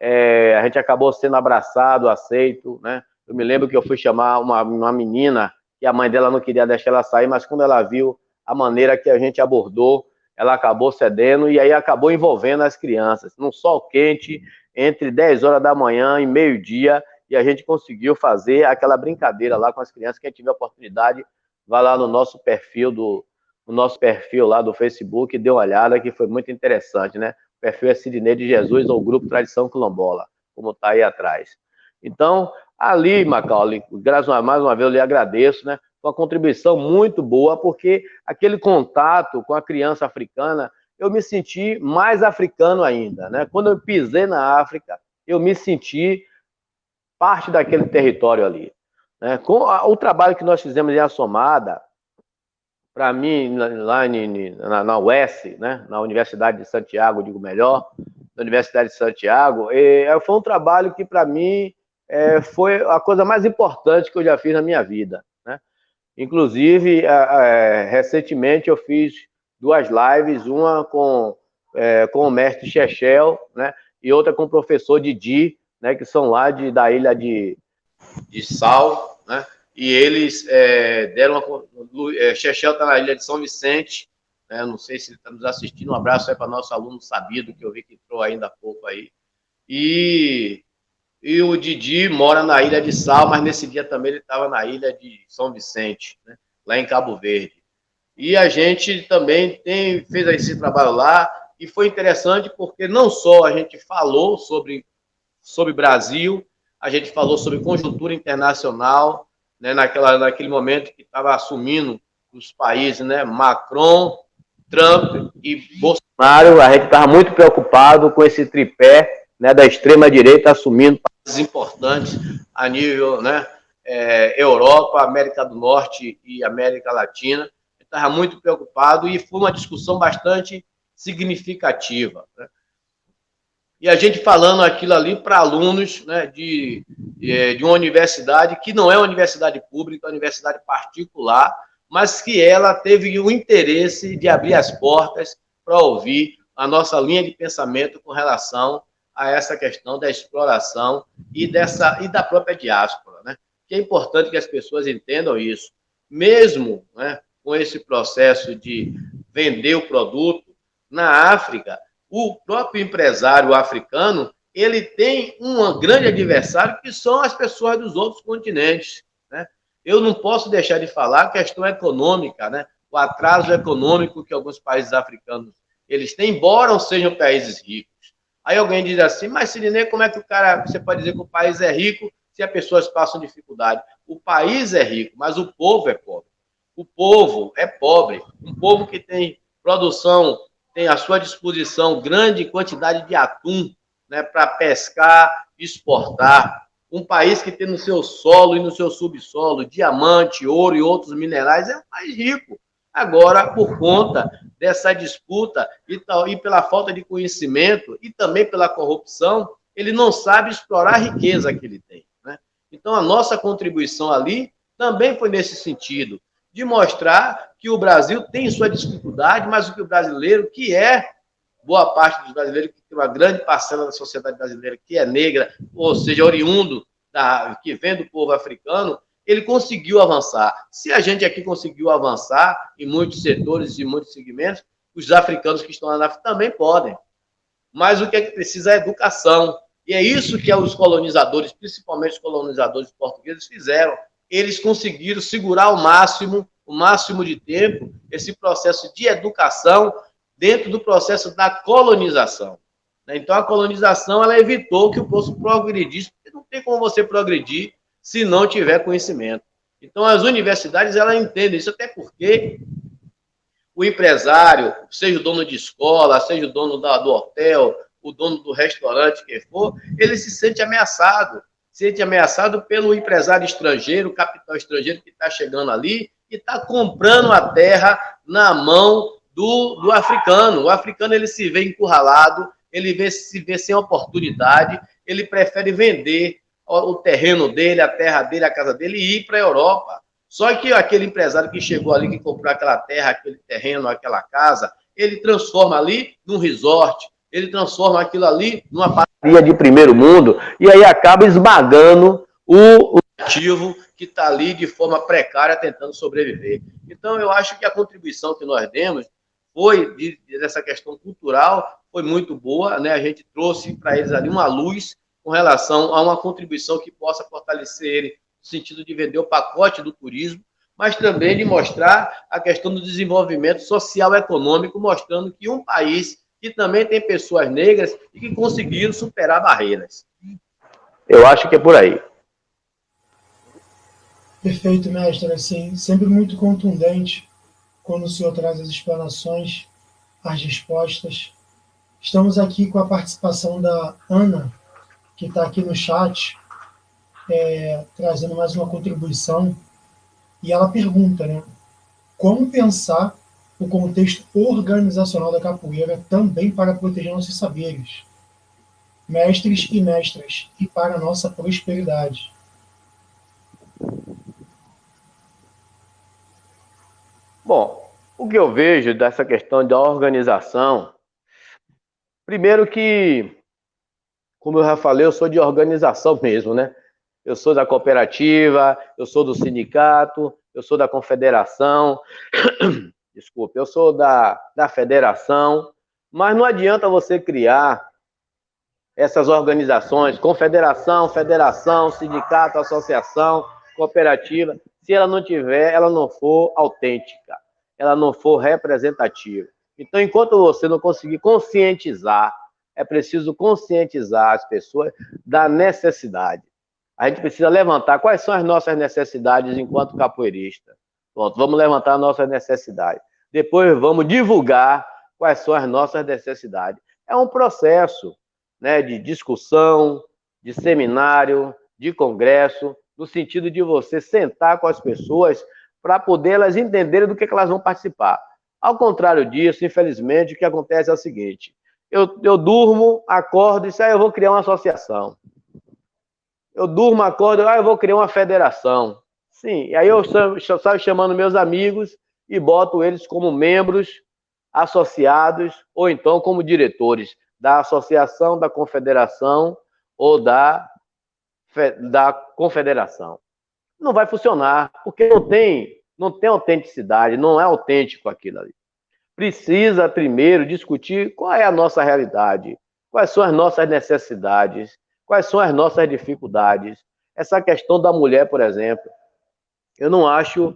a gente acabou sendo abraçado, aceito, né? Eu me lembro que eu fui chamar uma menina, que a mãe dela não queria deixar ela sair, mas quando ela viu a maneira que a gente abordou, ela acabou cedendo e aí acabou envolvendo as crianças, num sol quente, entre 10 horas da manhã e meio-dia, e a gente conseguiu fazer aquela brincadeira lá com as crianças. Quem tiver oportunidade, vai lá no nosso perfil lá do Facebook e dê uma olhada, que foi muito interessante, né? O perfil é Sidney de Jesus, ou Grupo Tradição Quilombola, como está aí atrás. Então, ali, Macaulay, mais uma vez eu lhe agradeço, né? Uma contribuição muito boa, porque aquele contato com a criança africana, eu me senti mais africano ainda, né? Quando eu pisei na África, eu me senti parte daquele território ali, né? Com o trabalho que nós fizemos em Assomada, para mim, lá na UES, né? Na Universidade de Santiago, digo melhor, na Universidade de Santiago, foi um trabalho que, para mim, foi a coisa mais importante que eu já fiz na minha vida, né? Inclusive, recentemente eu fiz 2 lives, uma com o mestre Chechel, né? E outra com o professor Didi, né? Que são lá da ilha de Sal, né? E eles deram Chechel está na ilha de São Vicente, né? Não sei se ele está nos assistindo. Um abraço aí para nosso aluno Sabido, que eu vi que entrou ainda há pouco aí. E o Didi mora na Ilha de Sal, mas nesse dia também ele estava na Ilha de São Vicente, né? Lá em Cabo Verde. E a gente também fez esse trabalho lá, e foi interessante porque não só a gente falou sobre Brasil, a gente falou sobre conjuntura internacional, né? Naquele momento que estava assumindo os países, né? Macron, Trump e Bolsonaro. A gente estava muito preocupado com esse tripé, né, da extrema-direita assumindo países importantes a nível, né, Europa, América do Norte e América Latina. Estava muito preocupado e foi uma discussão bastante significativa, né? E a gente falando aquilo ali para alunos, né, de uma universidade que não é uma universidade pública, é uma universidade particular, mas que ela teve o interesse de abrir as portas para ouvir a nossa linha de pensamento com relação a essa questão da exploração e da própria diáspora, né? Que é importante que as pessoas entendam isso. Mesmo, né, com esse processo de vender o produto, na África, o próprio empresário africano, ele tem um grande adversário, que são as pessoas dos outros continentes, né? Eu não posso deixar de falar a questão econômica, né? O atraso econômico que alguns países africanos eles têm, embora sejam países ricos. Aí alguém diz assim, mas Sidney, como é que você pode dizer que o país é rico se as pessoas passam dificuldade? O país é rico, mas o povo é pobre. O povo é pobre. Um povo que tem produção, tem à sua disposição grande quantidade de atum, né, para pescar, exportar. Um país que tem no seu solo e no seu subsolo diamante, ouro e outros minerais, é um país rico. Agora, por conta dessa disputa e pela falta de conhecimento e também pela corrupção, ele não sabe explorar a riqueza que ele tem, né? Então, a nossa contribuição ali também foi nesse sentido, de mostrar que o Brasil tem sua dificuldade, mas o que o brasileiro, que é boa parte dos brasileiros, que tem uma grande parcela da sociedade brasileira que é negra, ou seja, oriundo que vem do povo africano, ele conseguiu avançar. Se a gente aqui conseguiu avançar em muitos setores e muitos segmentos, os africanos que estão lá na África também podem. Mas o que é que precisa é educação. E é isso que os colonizadores, principalmente os colonizadores portugueses, fizeram. Eles conseguiram segurar o máximo de tempo, esse processo de educação dentro do processo da colonização. Então, a colonização ela evitou que o povo progredisse, porque não tem como você progredir se não tiver conhecimento. Então, as universidades, elas entendem isso, até porque o empresário, seja o dono de escola, seja o dono do hotel, o dono do restaurante, quem for, ele se sente ameaçado. sente ameaçado pelo empresário estrangeiro, capital estrangeiro que está chegando ali e está comprando a terra na mão do africano. O africano ele se vê encurralado, ele se vê sem oportunidade, ele prefere vender o terreno dele, a terra dele, a casa dele e ir para a Europa. Só que aquele empresário que chegou ali, que comprou aquela terra, aquele terreno, aquela casa, ele transforma ali num resort, ele transforma aquilo ali numa padaria de primeiro mundo e aí acaba esmagando o ativo que está ali de forma precária tentando sobreviver. Então, eu acho que a contribuição que nós demos foi, dessa questão cultural, foi muito boa, né? A gente trouxe para eles ali uma luz com relação a uma contribuição que possa fortalecer ele no sentido de vender o pacote do turismo, mas também de mostrar a questão do desenvolvimento social e econômico, mostrando que um país que também tem pessoas negras e que conseguiram superar barreiras. Eu acho que é por aí. Perfeito, mestre. Assim, sempre muito contundente quando o senhor traz as explanações, as respostas. Estamos aqui com a participação da Ana, que está aqui no chat, trazendo mais uma contribuição. E ela pergunta, né? Como pensar o contexto organizacional da capoeira também para proteger nossos saberes, mestres e mestras, e para a nossa prosperidade? Bom, o que eu vejo dessa questão da organização, primeiro que, como eu já falei, eu sou de organização mesmo, né? Eu sou da cooperativa, eu sou do sindicato, eu sou da confederação, desculpe, eu sou da federação, mas não adianta você criar essas organizações, confederação, federação, sindicato, associação, cooperativa, se ela não for autêntica, ela não for representativa. Então, enquanto você não conseguir conscientizar, é preciso conscientizar as pessoas da necessidade. A gente precisa levantar quais são as nossas necessidades enquanto capoeirista. Pronto, vamos levantar as nossas necessidades. Depois vamos divulgar quais são as nossas necessidades. É um processo, né, de discussão, de seminário, de congresso, no sentido de você sentar com as pessoas para poder elas entenderem do que elas vão participar. Ao contrário disso, infelizmente, o que acontece é o seguinte: eu durmo, acordo e digo, eu vou criar uma associação. Eu durmo, acordo, eu vou criar uma federação. Sim, e aí eu saio chamando meus amigos e boto eles como membros associados ou então como diretores da associação, da confederação ou da confederação. Não vai funcionar, porque não tem autenticidade, não é autêntico aquilo ali. Precisa primeiro discutir qual é a nossa realidade, quais são as nossas necessidades, quais são as nossas dificuldades. Essa questão da mulher, por exemplo, eu não acho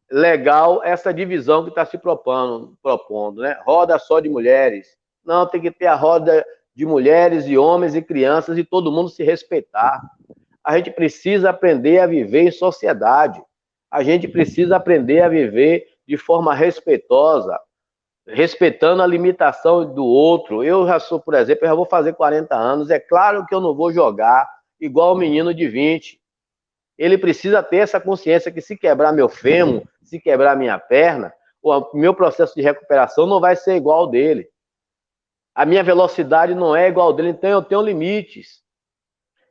legal essa divisão que está se propondo, né? Roda só de mulheres. Não, tem que ter a roda de mulheres e homens e crianças e todo mundo se respeitar. A gente precisa aprender a viver em sociedade. A gente precisa aprender a viver de forma respeitosa, respeitando a limitação do outro. Eu já sou, por exemplo, eu já vou fazer 40 anos. É claro que eu não vou jogar igual o menino de 20. Ele precisa ter essa consciência que se quebrar meu fêmur, se quebrar minha perna, o meu processo de recuperação não vai ser igual ao dele. A minha velocidade não é igual ao dele, então eu tenho limites.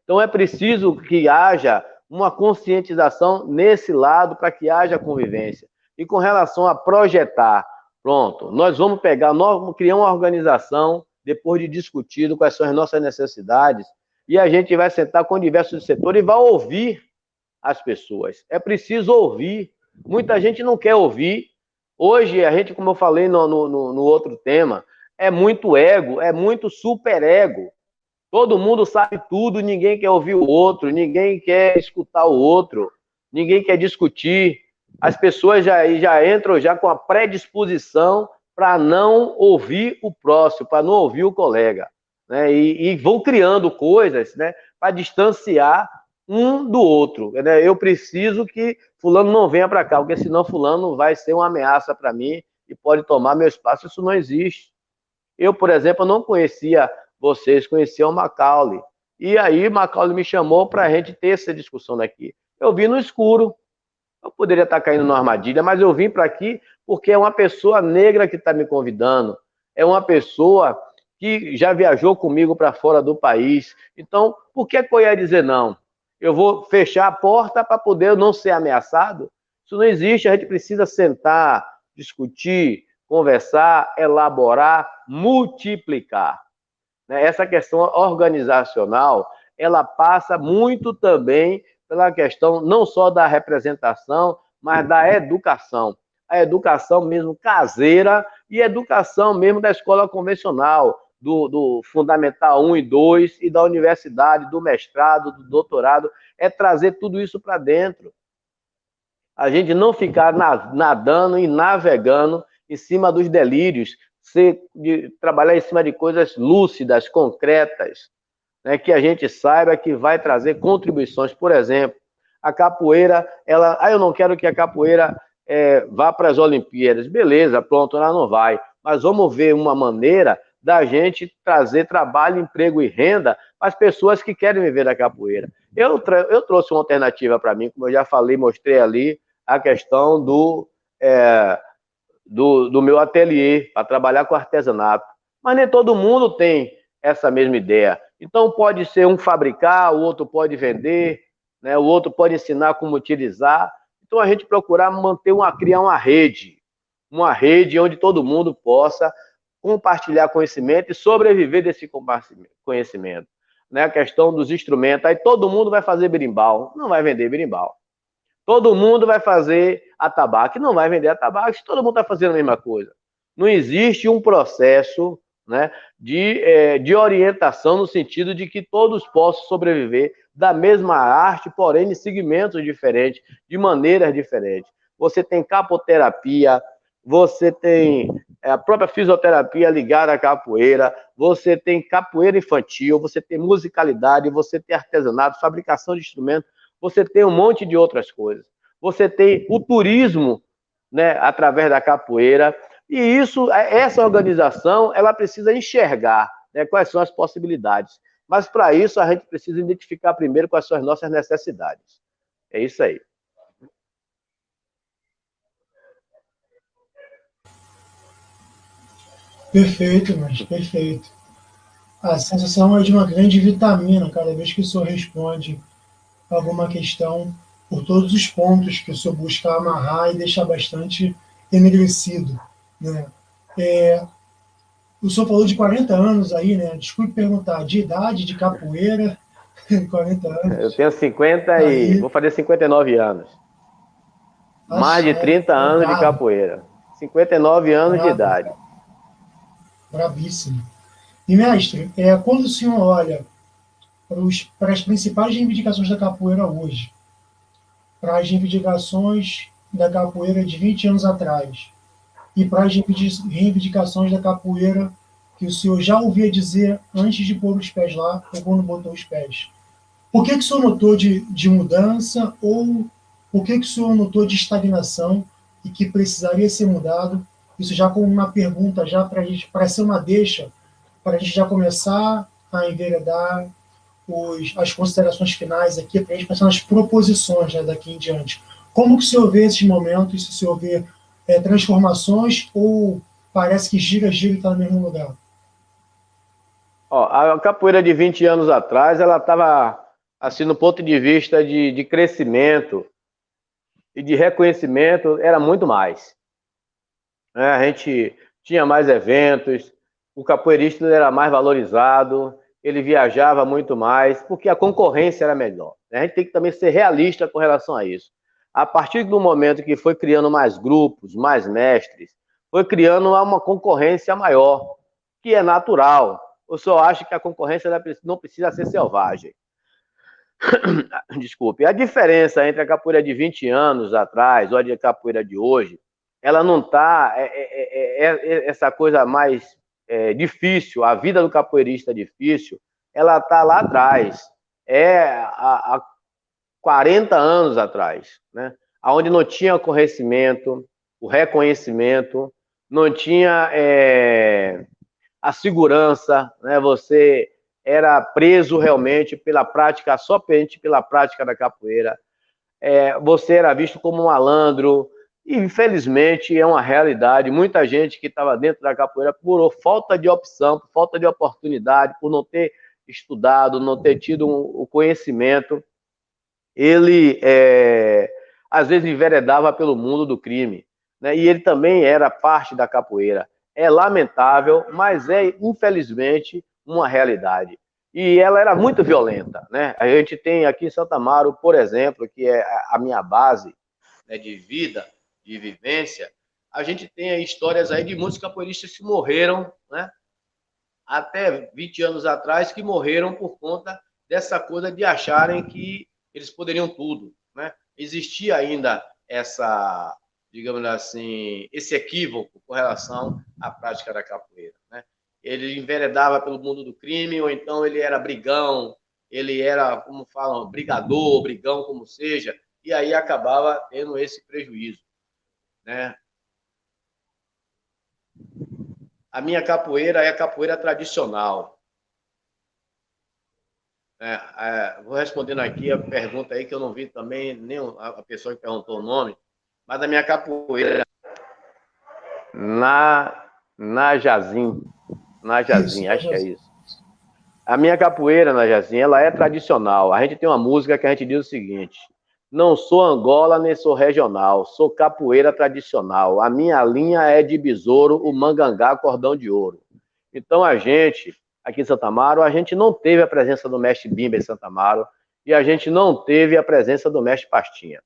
Então é preciso que haja uma conscientização nesse lado para que haja convivência. E com relação a projetar, pronto, nós vamos criar uma organização, depois de discutido quais são as nossas necessidades, e a gente vai sentar com diversos setores e vai ouvir as pessoas. É preciso ouvir. Muita gente não quer ouvir. Hoje, a gente, como eu falei no outro tema, é muito ego, é muito superego. Todo mundo sabe tudo, ninguém quer ouvir o outro, ninguém quer escutar o outro, ninguém quer discutir. As pessoas já entram já com a predisposição para não ouvir o próximo, para não ouvir o colega, né? E vão criando coisas, né, para distanciar um do outro, né? Eu preciso que fulano não venha para cá, porque senão fulano vai ser uma ameaça para mim e pode tomar meu espaço. Isso não existe. Eu, por exemplo, não conhecia vocês, conhecia o Macaulay. E aí Macaulay me chamou para a gente ter essa discussão daqui. Eu vim no escuro, eu poderia estar caindo numa armadilha, mas eu vim para aqui porque é uma pessoa negra que está me convidando, é uma pessoa que já viajou comigo para fora do país. Então, por que eu ia dizer não? Eu vou fechar a porta para poder não ser ameaçado? Isso não existe, a gente precisa sentar, discutir, conversar, elaborar, multiplicar. Essa questão organizacional, ela passa muito também pela questão não só da representação, mas da educação. A educação mesmo caseira e a educação mesmo da escola convencional, do Fundamental 1 e 2 e da universidade, do mestrado, do doutorado, é trazer tudo isso para dentro. A gente não ficar nadando e navegando em cima dos delírios, trabalhar em cima de coisas lúcidas, concretas, né, que a gente saiba que vai trazer contribuições. Por exemplo, a capoeira, eu não quero que a capoeira vá para as Olimpíadas. Beleza, pronto, ela não vai. Mas vamos ver uma maneira da gente trazer trabalho, emprego e renda para as pessoas que querem viver da capoeira. Eu trouxe uma alternativa para mim, como eu já falei, mostrei ali, a questão do meu ateliê, para trabalhar com artesanato. Mas nem todo mundo tem essa mesma ideia. Então pode ser um fabricar, o outro pode vender, né? O outro pode ensinar como utilizar. Então a gente procurar criar uma rede onde todo mundo possa compartilhar conhecimento e sobreviver desse conhecimento. Né? A questão dos instrumentos, aí todo mundo vai fazer berimbau, não vai vender berimbau. Todo mundo vai fazer atabaque, não vai vender atabaque, todo mundo está fazendo a mesma coisa. Não existe um processo, né, de orientação no sentido de que todos possam sobreviver da mesma arte, porém em segmentos diferentes, de maneiras diferentes. Você tem capoterapia, você tem a própria fisioterapia ligada à capoeira, você tem capoeira infantil, você tem musicalidade, você tem artesanato, fabricação de instrumentos, você tem um monte de outras coisas. Você tem o turismo, né, através da capoeira. E essa organização, ela precisa enxergar, né, quais são as possibilidades. Mas, para isso, a gente precisa identificar primeiro quais são as nossas necessidades. É isso aí. Perfeito, mas perfeito. A sensação é de uma grande vitamina cada vez que o senhor responde alguma questão por todos os pontos que o senhor busca amarrar e deixar bastante enegrecido, né? O senhor falou de 40 anos aí, né? Desculpe perguntar, de idade de capoeira, 40 anos. Eu tenho 50 aí, vou fazer 59 anos. Mais de 30 anos de capoeira. 59 anos de idade. Brabíssimo. E, mestre, quando o senhor olha para as principais reivindicações da capoeira hoje, para as reivindicações da capoeira de 20 anos atrás, e para as reivindicações da capoeira que o senhor já ouvia dizer antes de pôr os pés lá, ou quando botou os pés. O que o senhor notou de mudança, ou o que o senhor notou de estagnação e que precisaria ser mudado? Isso já como uma pergunta, já para ser uma deixa, para a gente já começar a enveredar as considerações finais aqui, para a gente pensar nas proposições, né, daqui em diante. Como que o senhor vê esses momentos, se o senhor vê transformações ou parece que gira e está no mesmo lugar? A capoeira de 20 anos atrás, ela estava, assim, no ponto de vista de crescimento e de reconhecimento, era muito mais. A gente tinha mais eventos, o capoeirista era mais valorizado, ele viajava muito mais, porque a concorrência era melhor. A gente tem que também ser realista com relação a isso. A partir do momento que foi criando mais grupos, mais mestres, foi criando uma concorrência maior, que é natural. Eu só acho que a concorrência não precisa ser selvagem. Desculpe. A diferença entre a capoeira de 20 anos atrás ou a capoeira de hoje, ela não está essa coisa mais difícil, a vida do capoeirista difícil, ela está lá atrás. Há 40 anos atrás, né? Onde não tinha o conhecimento, o reconhecimento, não tinha a segurança, né? Você era preso realmente pela prática, somente pela prática da capoeira. Você era visto como um malandro, e infelizmente é uma realidade. Muita gente que estava dentro da capoeira, por falta de opção, por falta de oportunidade, por não ter estudado, não ter tido o conhecimento, ele às vezes enveredava pelo mundo do crime, né? E ele também era parte da capoeira. É lamentável, mas é infelizmente uma realidade. E ela era muito violenta, né? A gente tem aqui em Santa Amaro, por exemplo, que é a minha base, né, de vida, de vivência, a gente tem aí histórias aí de muitos capoeiristas que morreram, né? Até 20 anos atrás, que morreram por conta dessa coisa de acharem que eles poderiam tudo, né? Existia ainda essa, digamos assim, esse equívoco com relação à prática da capoeira, né? Ele enveredava pelo mundo do crime, ou então ele era brigão, ele era, como falam, brigador, brigão, como seja, e aí acabava tendo esse prejuízo, né? A minha capoeira é a capoeira tradicional. Vou respondendo aqui a pergunta aí que eu não vi também, nem a pessoa que perguntou o nome, mas a minha capoeira na Jazim, acho que é isso. A minha capoeira na Jazim, ela é tradicional. A gente tem uma música que a gente diz o seguinte: não sou Angola nem sou regional, sou capoeira tradicional. A minha linha é de besouro, o mangangá, cordão de ouro. Então a gente aqui em Santa Amaro, a gente não teve a presença do mestre Bimba em Santa Amaro e a gente não teve a presença do mestre Pastinha.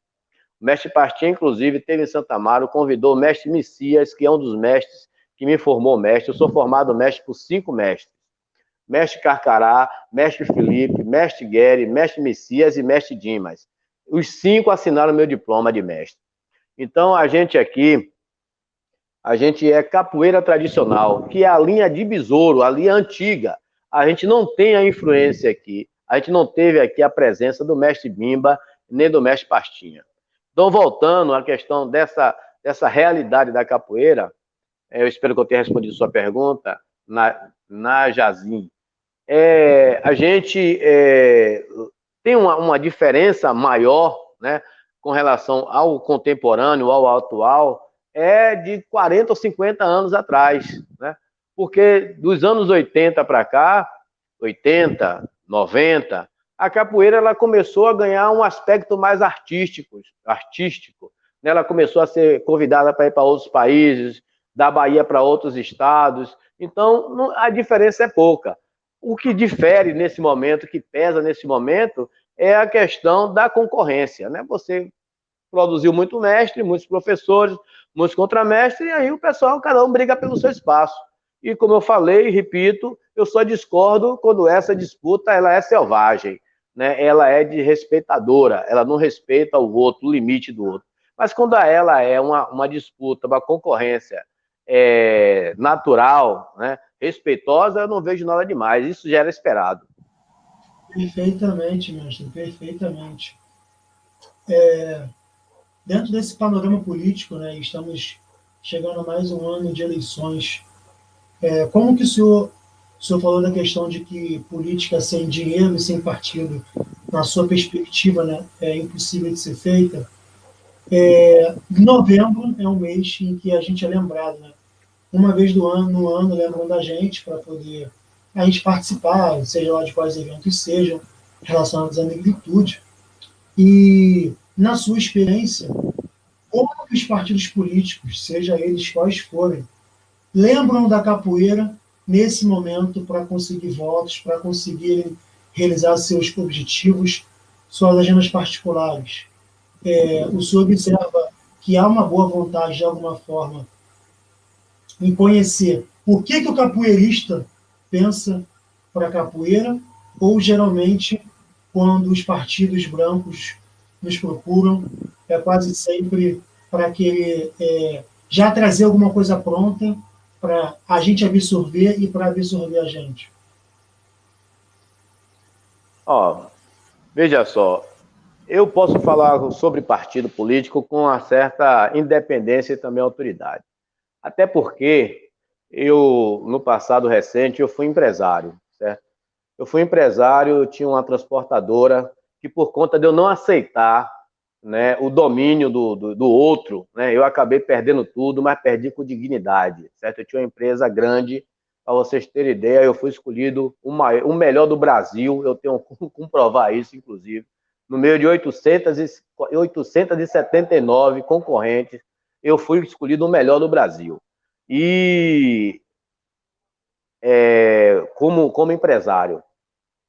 O mestre Pastinha, inclusive, teve em Santa Amaro, convidou o mestre Messias, que é um dos mestres que me formou mestre. Eu sou formado mestre por 5 mestres. Mestre Carcará, mestre Felipe, mestre Gueri, mestre Messias e mestre Dimas. Os 5 assinaram meu diploma de mestre. Então, a gente aqui, a gente é capoeira tradicional, que é a linha de besouro, a linha antiga. A gente não tem a influência aqui, a gente não teve aqui a presença do mestre Bimba, nem do mestre Pastinha. Então, voltando à questão dessa realidade da capoeira, eu espero que eu tenha respondido sua pergunta, na Jazim. A gente tem uma diferença maior, né, com relação ao contemporâneo, ao atual, de 40 ou 50 anos atrás, né? Porque dos anos 80 para cá, 80, 90, a capoeira ela começou a ganhar um aspecto mais artístico, né? Ela começou a ser convidada para ir para outros países, da Bahia para outros estados. Então, a diferença é pouca. O que difere nesse momento, que pesa nesse momento, é a questão da concorrência, né? Você produziu muito mestre, muitos professores, muitos contramestres, e aí o pessoal, cada um briga pelo seu espaço. E como eu falei e repito, eu só discordo quando essa disputa ela é selvagem, né? Ela é desrespeitadora, ela não respeita o outro, o limite do outro. Mas quando ela é uma disputa, uma concorrência natural, né? Respeitosa, eu não vejo nada demais. Isso já era esperado. Perfeitamente, mestre, perfeitamente. Dentro desse panorama político, né, estamos chegando a mais um ano de eleições. Como que o senhor falou da questão de que política sem dinheiro e sem partido, na sua perspectiva, né, é impossível de ser feita? Novembro é um mês em que a gente é lembrado, né? Uma vez no ano lembram da gente para poder a gente participar, seja lá de quais eventos sejam, relacionados à negritude. E, na sua experiência, como os partidos políticos, seja eles quais forem, lembram da capoeira nesse momento para conseguir votos, para conseguirem realizar seus objetivos, suas agendas particulares? O senhor observa que há uma boa vontade, de alguma forma, em conhecer o que o capoeirista pensa para a capoeira, ou geralmente, quando os partidos brancos nos procuram, é quase sempre para querer já trazer alguma coisa pronta para a gente absorver e para absorver a gente? Veja só, eu posso falar sobre partido político com uma certa independência e também autoridade. Até porque eu, no passado recente, eu fui empresário, certo? Eu fui empresário, eu tinha uma transportadora que, por conta de eu não aceitar, né, o domínio do outro, né, eu acabei perdendo tudo, mas perdi com dignidade, certo? Eu tinha uma empresa grande, para vocês terem ideia, eu fui escolhido o melhor do Brasil, eu tenho como comprovar isso, inclusive, no meio de 879 concorrentes, eu fui escolhido o melhor do Brasil. E como empresário.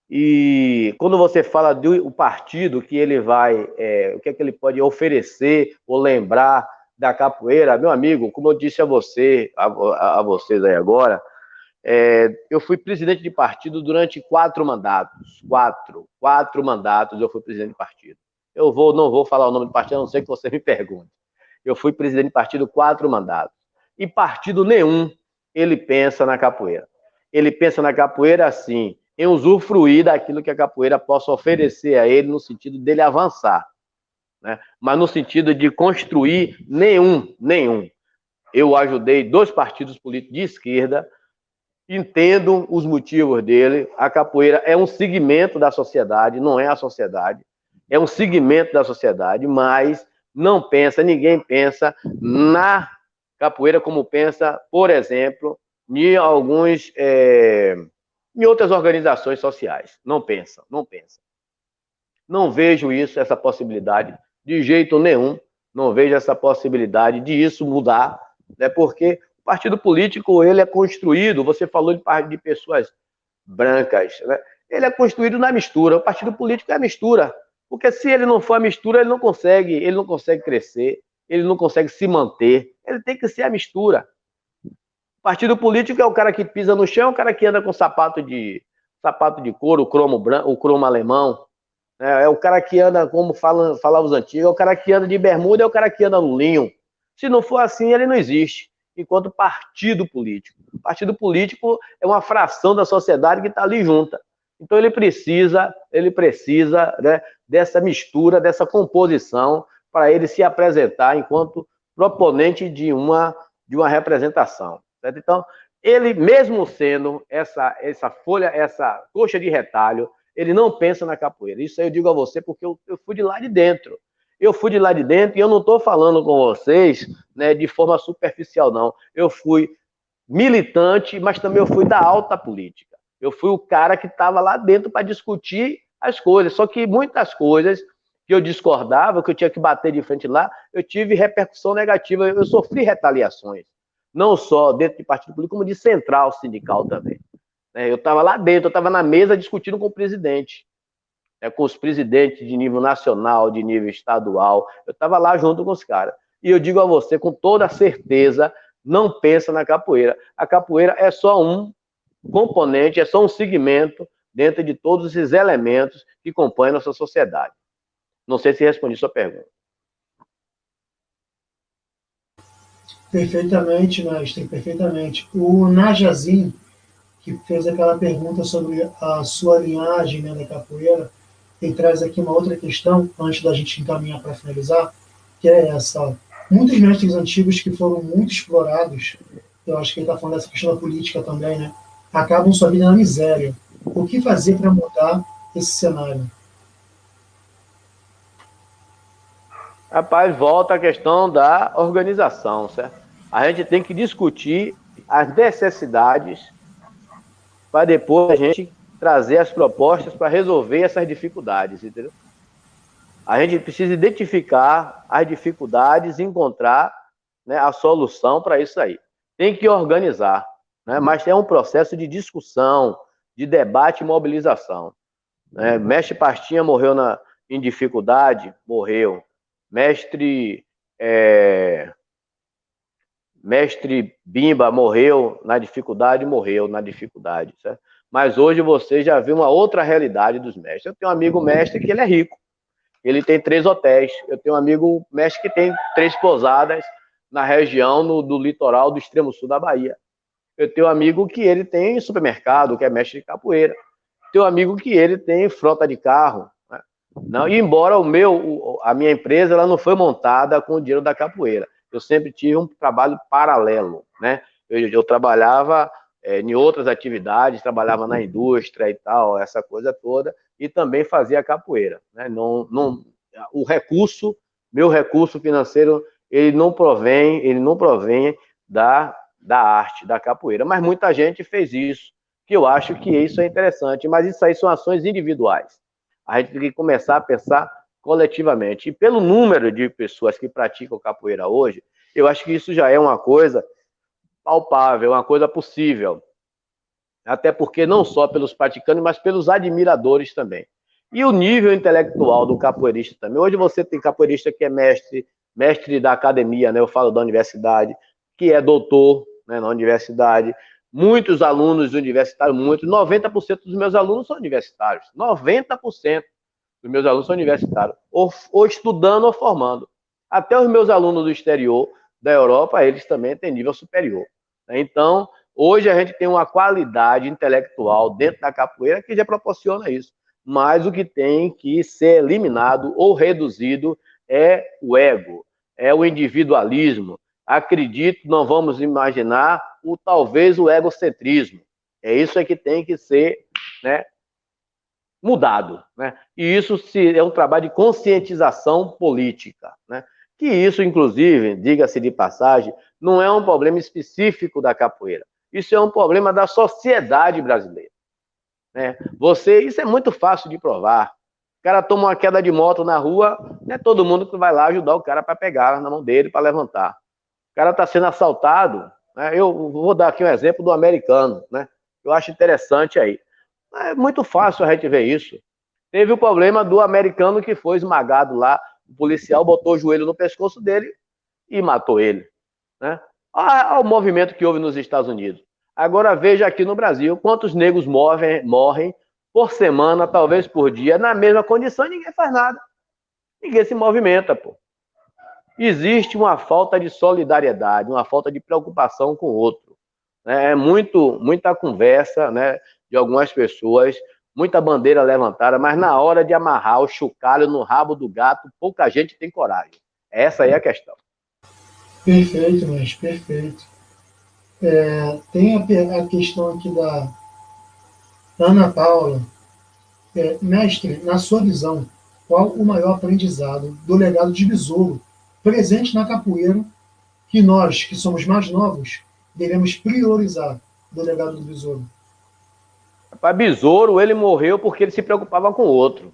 E quando você fala do partido que ele vai, o que é que ele pode oferecer ou lembrar da capoeira, meu amigo, como eu disse a vocês aí agora, eu fui presidente de partido durante 4 mandatos. 4 mandatos eu fui presidente de partido. Não vou falar o nome do partido, a não ser que você me pergunte. Eu fui presidente de partido 4 mandatos. E partido nenhum, ele pensa na capoeira. Ele pensa na capoeira, assim, em usufruir daquilo que a capoeira possa oferecer a ele, no sentido dele avançar, né? Mas no sentido de construir, nenhum. Eu ajudei 2 partidos políticos de esquerda, entendo os motivos dele. A capoeira é um segmento da sociedade, não é a sociedade, é um segmento da sociedade, mas ninguém pensa na capoeira como pensa, por exemplo, em outras organizações sociais. Não pensa. Não vejo essa possibilidade de jeito nenhum, não vejo essa possibilidade de isso mudar, né? Porque o partido político, ele é construído, você falou de pessoas brancas, né? Ele é construído na mistura, o partido político é a mistura, porque se ele não for a mistura, ele não consegue crescer, ele não consegue se manter, ele tem que ser a mistura. O partido político é o cara que pisa no chão, o cara que anda com sapato de couro, o cromo alemão, é o cara que anda, como falavam os antigos, é o cara que anda de bermuda, é o cara que anda no linho. Se não for assim, ele não existe, enquanto partido político. O partido político é uma fração da sociedade que está ali junta. Então ele precisa, né, dessa mistura, dessa composição, para ele se apresentar enquanto proponente de uma representação. Certo? Então, ele mesmo sendo essa coxa de retalho, ele não pensa na capoeira. Isso aí eu digo a você porque eu fui de lá de dentro. Eu fui de lá de dentro e eu não estou falando com vocês, né, de forma superficial, não. Eu fui militante, mas também eu fui da alta política. Eu fui o cara que estava lá dentro para discutir as coisas. Só que muitas coisas que eu discordava, que eu tinha que bater de frente lá, eu tive repercussão negativa. Eu sofri retaliações. Não só dentro de partido político, como de central sindical também. Eu estava lá dentro, eu estava na mesa discutindo com o presidente, com os presidentes de nível nacional, de nível estadual. Eu estava lá junto com os caras. E eu digo a você, com toda certeza, não pensa na capoeira. A capoeira é só um componente, é só um segmento dentro de todos esses elementos que compõem a nossa sociedade. Não sei se respondi sua pergunta. Perfeitamente, mestre, perfeitamente. O Najazin, que fez aquela pergunta sobre a sua linhagem, né, da capoeira, ele traz aqui uma outra questão, antes da gente encaminhar para finalizar, que é essa. Muitos mestres antigos que foram muito explorados, eu acho que ele está falando dessa questão da política também, né, acabam sua vida na miséria. O que fazer para mudar esse cenário? Rapaz, volta a questão da organização, certo? A gente tem que discutir as necessidades para depois a gente trazer as propostas para resolver essas dificuldades, entendeu? A gente precisa identificar as dificuldades e encontrar, né, a solução para isso aí. Tem que organizar, né? Mas é um processo de discussão, de debate e mobilização. Né? Mestre Pastinha morreu em dificuldade? Morreu. Mestre Bimba morreu na dificuldade, certo? Mas hoje você já vê uma outra realidade dos mestres. Eu tenho um amigo mestre que ele é rico, ele tem 3 hotéis. Eu tenho um amigo mestre que tem 3 pousadas na região do litoral do extremo sul da Bahia. Eu tenho um amigo que ele tem supermercado, que é mestre de capoeira. Tenho um amigo que ele tem frota de carro. Né? Não, e embora a minha empresa ela não foi montada com o dinheiro da capoeira, eu sempre tive um trabalho paralelo, né? Eu trabalhava em outras atividades, trabalhava na indústria e tal, essa coisa toda, e também fazia capoeira, né? O recurso, meu recurso financeiro, ele não provém da arte, da capoeira, mas muita gente fez isso, que eu acho que isso é interessante, mas isso aí são ações individuais. A gente tem que começar a pensar coletivamente. E pelo número de pessoas que praticam capoeira hoje, eu acho que isso já é uma coisa palpável, uma coisa possível. Até porque não só pelos praticantes, mas pelos admiradores também. E o nível intelectual do capoeirista também. Hoje você tem capoeirista que é mestre da academia, né? Eu falo da universidade, que é doutor, né, na universidade. Muitos alunos universitários, 90% dos meus alunos são universitários. 90% dos meus alunos são universitários, ou estudando ou formando. Até os meus alunos do exterior, da Europa, eles também têm nível superior. Então, hoje a gente tem uma qualidade intelectual dentro da capoeira que já proporciona isso. Mas o que tem que ser eliminado ou reduzido é o ego, é o individualismo. Acredito, não vamos imaginar talvez o egocentrismo. É isso que tem que ser, né, mudado, né? E isso é um trabalho de conscientização política, né? Que isso, inclusive, diga-se de passagem, não é um problema específico da capoeira. Isso é um problema da sociedade brasileira, né? Isso é muito fácil de provar. O cara toma uma queda de moto na rua, não é todo mundo que vai lá ajudar o cara para pegar na mão dele, para levantar. O cara está sendo assaltado, né? Eu vou dar aqui um exemplo do americano, né? Eu acho interessante aí. É muito fácil a gente ver isso. Teve o problema do americano que foi esmagado lá, o policial botou o joelho no pescoço dele e matou ele, né? Olha o movimento que houve nos Estados Unidos. Agora veja aqui no Brasil quantos negros morrem por semana, talvez por dia, na mesma condição e ninguém faz nada. Ninguém se movimenta, pô. Existe uma falta de solidariedade, uma falta de preocupação com o outro. É muita conversa, né, de algumas pessoas, muita bandeira levantada, mas na hora de amarrar o chocalho no rabo do gato, pouca gente tem coragem. Essa aí é a questão. Perfeito, mas perfeito. Tem a questão aqui da Ana Paula. Mestre, na sua visão, qual o maior aprendizado do legado de Besouro presente na capoeira que nós, que somos mais novos, devemos priorizar do legado do Besouro? Para Besouro, ele morreu porque ele se preocupava com o outro.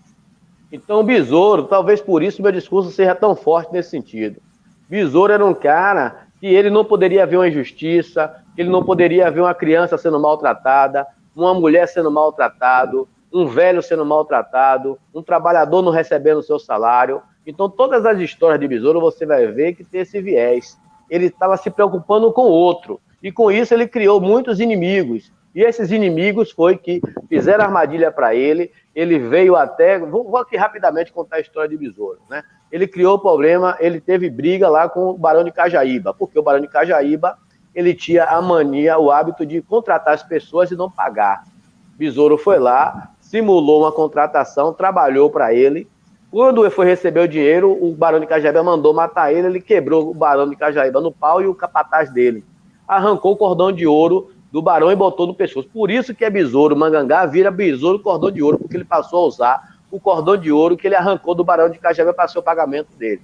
Então, Besouro, talvez por isso meu discurso seja tão forte nesse sentido. Besouro era um cara que ele não poderia ver uma injustiça, que ele não poderia ver uma criança sendo maltratada, uma mulher sendo maltratada, um velho sendo maltratado, um trabalhador não recebendo o seu salário. Então, todas as histórias de Besouro, você vai ver que tem esse viés. Ele estava se preocupando com o outro. E com isso ele criou muitos inimigos. E esses inimigos foi que fizeram armadilha para ele. Ele veio até... Vou aqui rapidamente contar a história de Besouro, né? Ele criou problema, ele teve briga lá com o Barão de Cajaíba, porque o Barão de Cajaíba, ele tinha a mania, o hábito de contratar as pessoas e não pagar. Besouro foi lá, simulou uma contratação, trabalhou para ele. Quando ele foi receber o dinheiro, o Barão de Cajaíba mandou matar ele, ele quebrou o Barão de Cajaíba no pau e o capataz dele. Arrancou o cordão de ouro do Barão e botou no pescoço. Por isso que é Besouro Mangangá, vira Besouro Cordão de Ouro, porque ele passou a usar o cordão de ouro que ele arrancou do Barão de Cajaíba para ser o pagamento dele.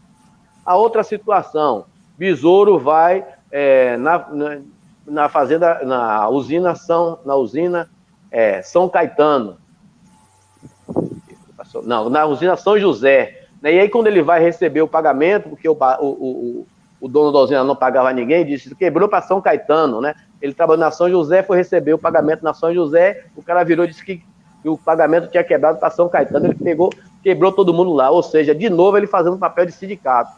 A outra situação, Besouro vai na fazenda, na usina São Caetano. Não, na usina São José. E aí, quando ele vai receber o pagamento, porque o dono da usina não pagava ninguém, disse que quebrou para São Caetano, né? Ele trabalhou na São José, foi receber o pagamento na São José, o cara virou e disse que o pagamento tinha quebrado para São Caetano, ele quebrou todo mundo lá, ou seja, de novo ele fazendo papel de sindicato.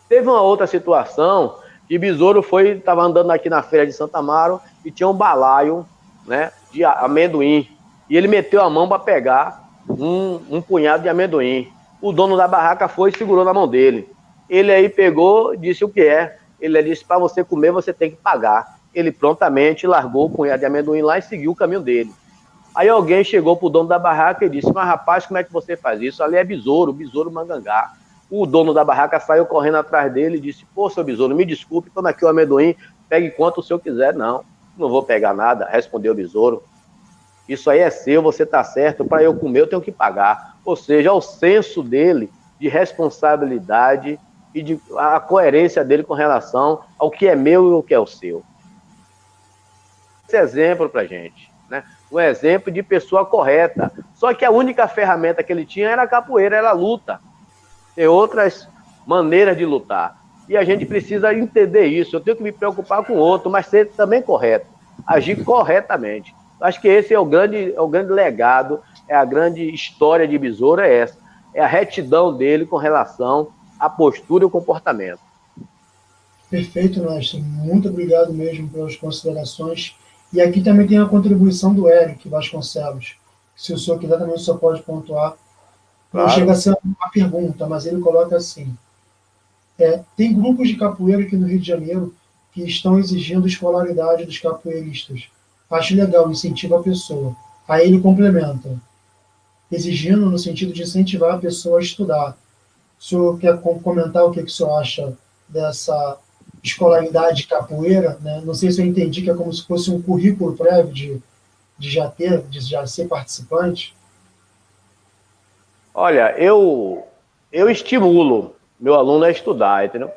Teve uma outra situação que Besouro estava andando aqui na feira de Santa Amaro e tinha um balaio, né, de amendoim, e ele meteu a mão para pegar um punhado de amendoim. O dono da barraca foi e segurou na mão dele. Ele aí pegou, disse o que é. Ele disse, para você comer, você tem que pagar. Ele prontamente largou o punhado de amendoim lá e seguiu o caminho dele. Aí alguém chegou pro dono da barraca e disse, mas rapaz, como é que você faz isso? Ali é Besouro Mangangá. O dono da barraca saiu correndo atrás dele e disse, pô, seu Besouro, me desculpe, toma aqui o amendoim, pegue quanto o senhor quiser. Não. Não vou pegar nada, respondeu o besouro. Isso aí é seu, você está certo, para eu comer eu tenho que pagar. Ou seja, o senso dele de responsabilidade e a coerência dele com relação ao que é meu e o que é o seu. Esse exemplo para a gente, né? Um exemplo de pessoa correta. Só que a única ferramenta que ele tinha era a capoeira, era a luta. Tem outras maneiras de lutar. E a gente precisa entender isso. Eu tenho que me preocupar com o outro, mas ser também correto. Agir corretamente. Acho que esse é o grande legado, é a grande história de Besouro, é essa. É a retidão dele com relação à postura e o comportamento. Perfeito, mestre. Muito obrigado mesmo pelas considerações. E aqui também tem a contribuição do Eric Vasconcelos. Se o senhor quiser, também o senhor pode pontuar. Não chega a ser uma pergunta, mas ele coloca assim: tem grupos de capoeira aqui no Rio de Janeiro que estão exigindo escolaridade dos capoeiristas. Acho legal, incentiva a pessoa. Aí ele complementa, exigindo no sentido de incentivar a pessoa a estudar. O senhor quer comentar o que o senhor acha dessa escolaridade de capoeira? Né? Não sei se eu entendi que é como se fosse um currículo prévio de já ser participante. Olha, eu estimulo meu aluno a estudar, entendeu?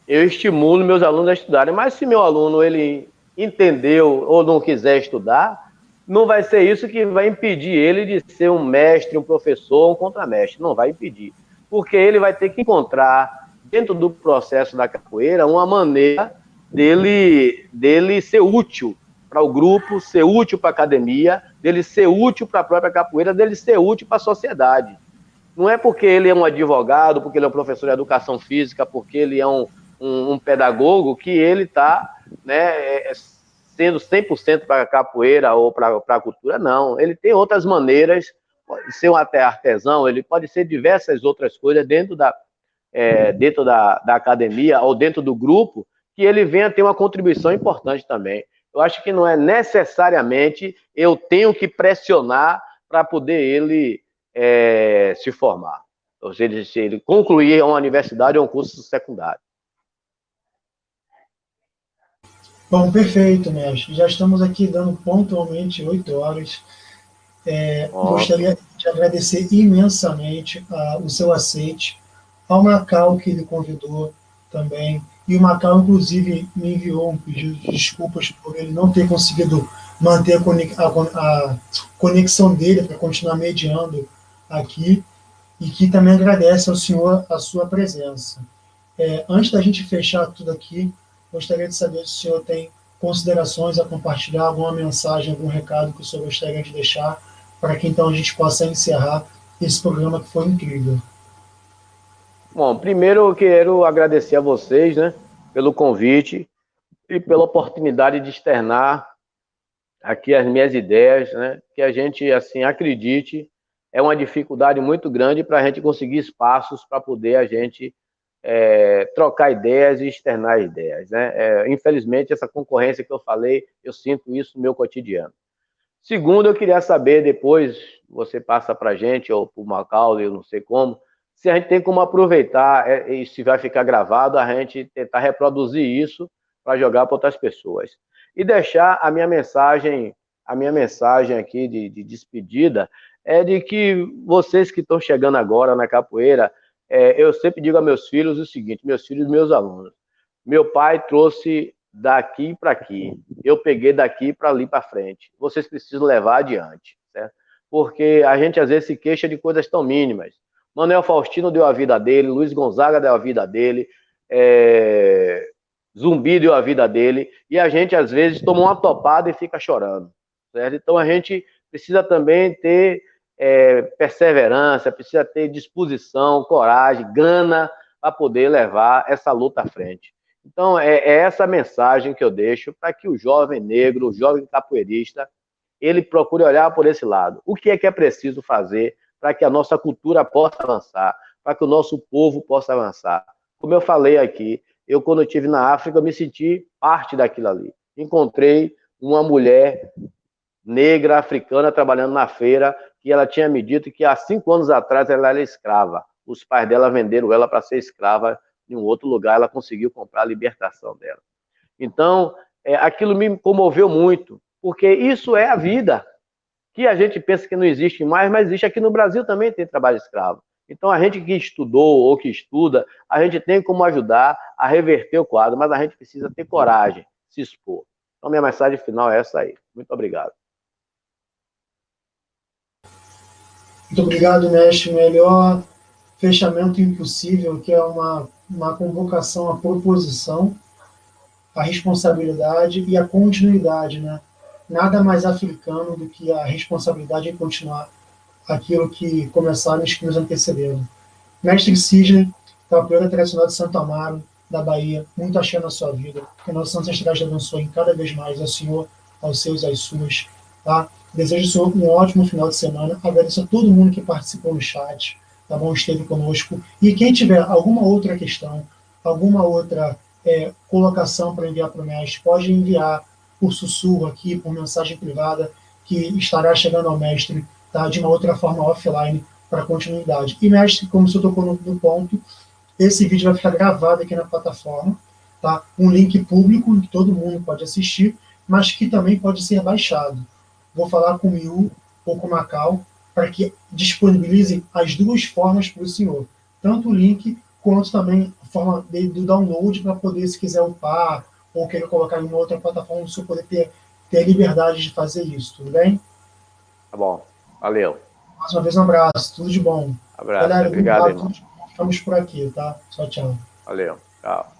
Eu estimulo meus alunos a estudarem, mas se meu aluno ele entendeu ou não quiser estudar, não vai ser isso que vai impedir ele de ser um mestre, um professor, um contramestre. Não vai impedir. Porque ele vai ter que encontrar, dentro do processo da capoeira, uma maneira dele ser útil para o grupo, ser útil para a academia, dele ser útil para a própria capoeira, dele ser útil para a sociedade. Não é porque ele é um advogado, porque ele é um professor de educação física, porque ele é um pedagogo, que ele está, né, sendo 100% para a capoeira ou para a cultura. Não, ele tem outras maneiras, pode ser um até artesão, ele pode ser diversas outras coisas dentro da academia ou dentro do grupo, que ele venha ter uma contribuição importante também. Eu acho que não é necessariamente eu tenho que pressionar para poder ele se formar. Ou seja, se ele concluir uma universidade ou um curso secundário. Bom, perfeito, mestre. Já estamos aqui dando pontualmente 8 horas. Gostaria de agradecer imensamente o seu aceite, ao Macau, que ele convidou também. E o Macau, inclusive, me enviou um pedido de desculpas por ele não ter conseguido manter a conexão dele para continuar mediando aqui, e que também agradece ao senhor a sua presença. Antes da gente fechar tudo aqui, gostaria de saber se o senhor tem considerações a compartilhar, alguma mensagem, algum recado que o senhor gostaria de deixar, para que então a gente possa encerrar esse programa que foi incrível. Bom, primeiro eu quero agradecer a vocês, né, pelo convite e pela oportunidade de externar aqui as minhas ideias, né, que a gente, assim, acredite, é uma dificuldade muito grande para a gente conseguir espaços para poder a gente trocar ideias e externar ideias, né? Infelizmente, essa concorrência que eu falei, eu sinto isso no meu cotidiano. Segundo, eu queria saber, depois você passa para a gente, ou para o Macau, eu não sei como, se a gente tem como aproveitar, e se vai ficar gravado, a gente tentar reproduzir isso para jogar para outras pessoas. E deixar a minha mensagem aqui de despedida, é de que vocês que estão chegando agora na capoeira, eu sempre digo a meus filhos o seguinte, meus filhos e meus alunos, meu pai trouxe daqui para aqui, eu peguei daqui para ali para frente, vocês precisam levar adiante, certo? Porque a gente às vezes se queixa de coisas tão mínimas. Manuel Faustino deu a vida dele, Luiz Gonzaga deu a vida dele, Zumbi deu a vida dele, e a gente às vezes toma uma topada e fica chorando, certo? Então a gente precisa também ter perseverança, precisa ter disposição, coragem, gana para poder levar essa luta à frente. Então, é essa mensagem que eu deixo para que o jovem negro, o jovem capoeirista, ele procure olhar por esse lado. O que é preciso fazer para que a nossa cultura possa avançar, para que o nosso povo possa avançar? Como eu falei aqui, eu, quando eu estive na África, me senti parte daquilo ali. Encontrei uma mulher negra, africana, trabalhando na feira, que ela tinha me dito que há 5 anos atrás ela era escrava. Os pais dela venderam ela para ser escrava em um outro lugar, ela conseguiu comprar a libertação dela. Então, aquilo me comoveu muito, porque isso é a vida, que a gente pensa que não existe mais, mas existe. Aqui no Brasil também tem trabalho escravo. Então, a gente que estudou ou que estuda, a gente tem como ajudar a reverter o quadro, mas a gente precisa ter coragem, se expor. Então, minha mensagem final é essa aí. Muito obrigado. Muito obrigado, mestre. Melhor fechamento impossível, que é uma convocação à proposição, à responsabilidade e à continuidade, né? Nada mais africano do que a responsabilidade em continuar aquilo que começaram os que nos antecederam. Mestre Sidney, capoeira tradicional de Santo Amaro, da Bahia, muito axé na sua vida, que nossos ancestrais abençoem cada vez mais ao Senhor, aos seus e às suas, tá? Desejo ao Senhor um ótimo final de semana, agradeço a todo mundo que participou no chat, tá bom? Esteve conosco, e quem tiver alguma outra questão, alguma outra colocação para enviar para o mestre, pode enviar por sussurro aqui, por mensagem privada, que estará chegando ao mestre, tá? De uma outra forma offline, para continuidade. E, mestre, como você tocou no ponto, esse vídeo vai ficar gravado aqui na plataforma, tá? Um link público que todo mundo pode assistir, mas que também pode ser baixado. Vou falar com o Miu ou com o Macau para que disponibilizem as duas formas para o senhor, tanto o link quanto também a forma do download para poder, se quiser upar ou querer colocar em uma outra plataforma, o senhor poder ter a liberdade de fazer isso, tudo bem? Tá bom, valeu. Mais uma vez, um abraço, tudo de bom. Abraço, Galera, obrigado, irmão. Ficamos por aqui, tá? Tchau, tchau. Valeu, tchau.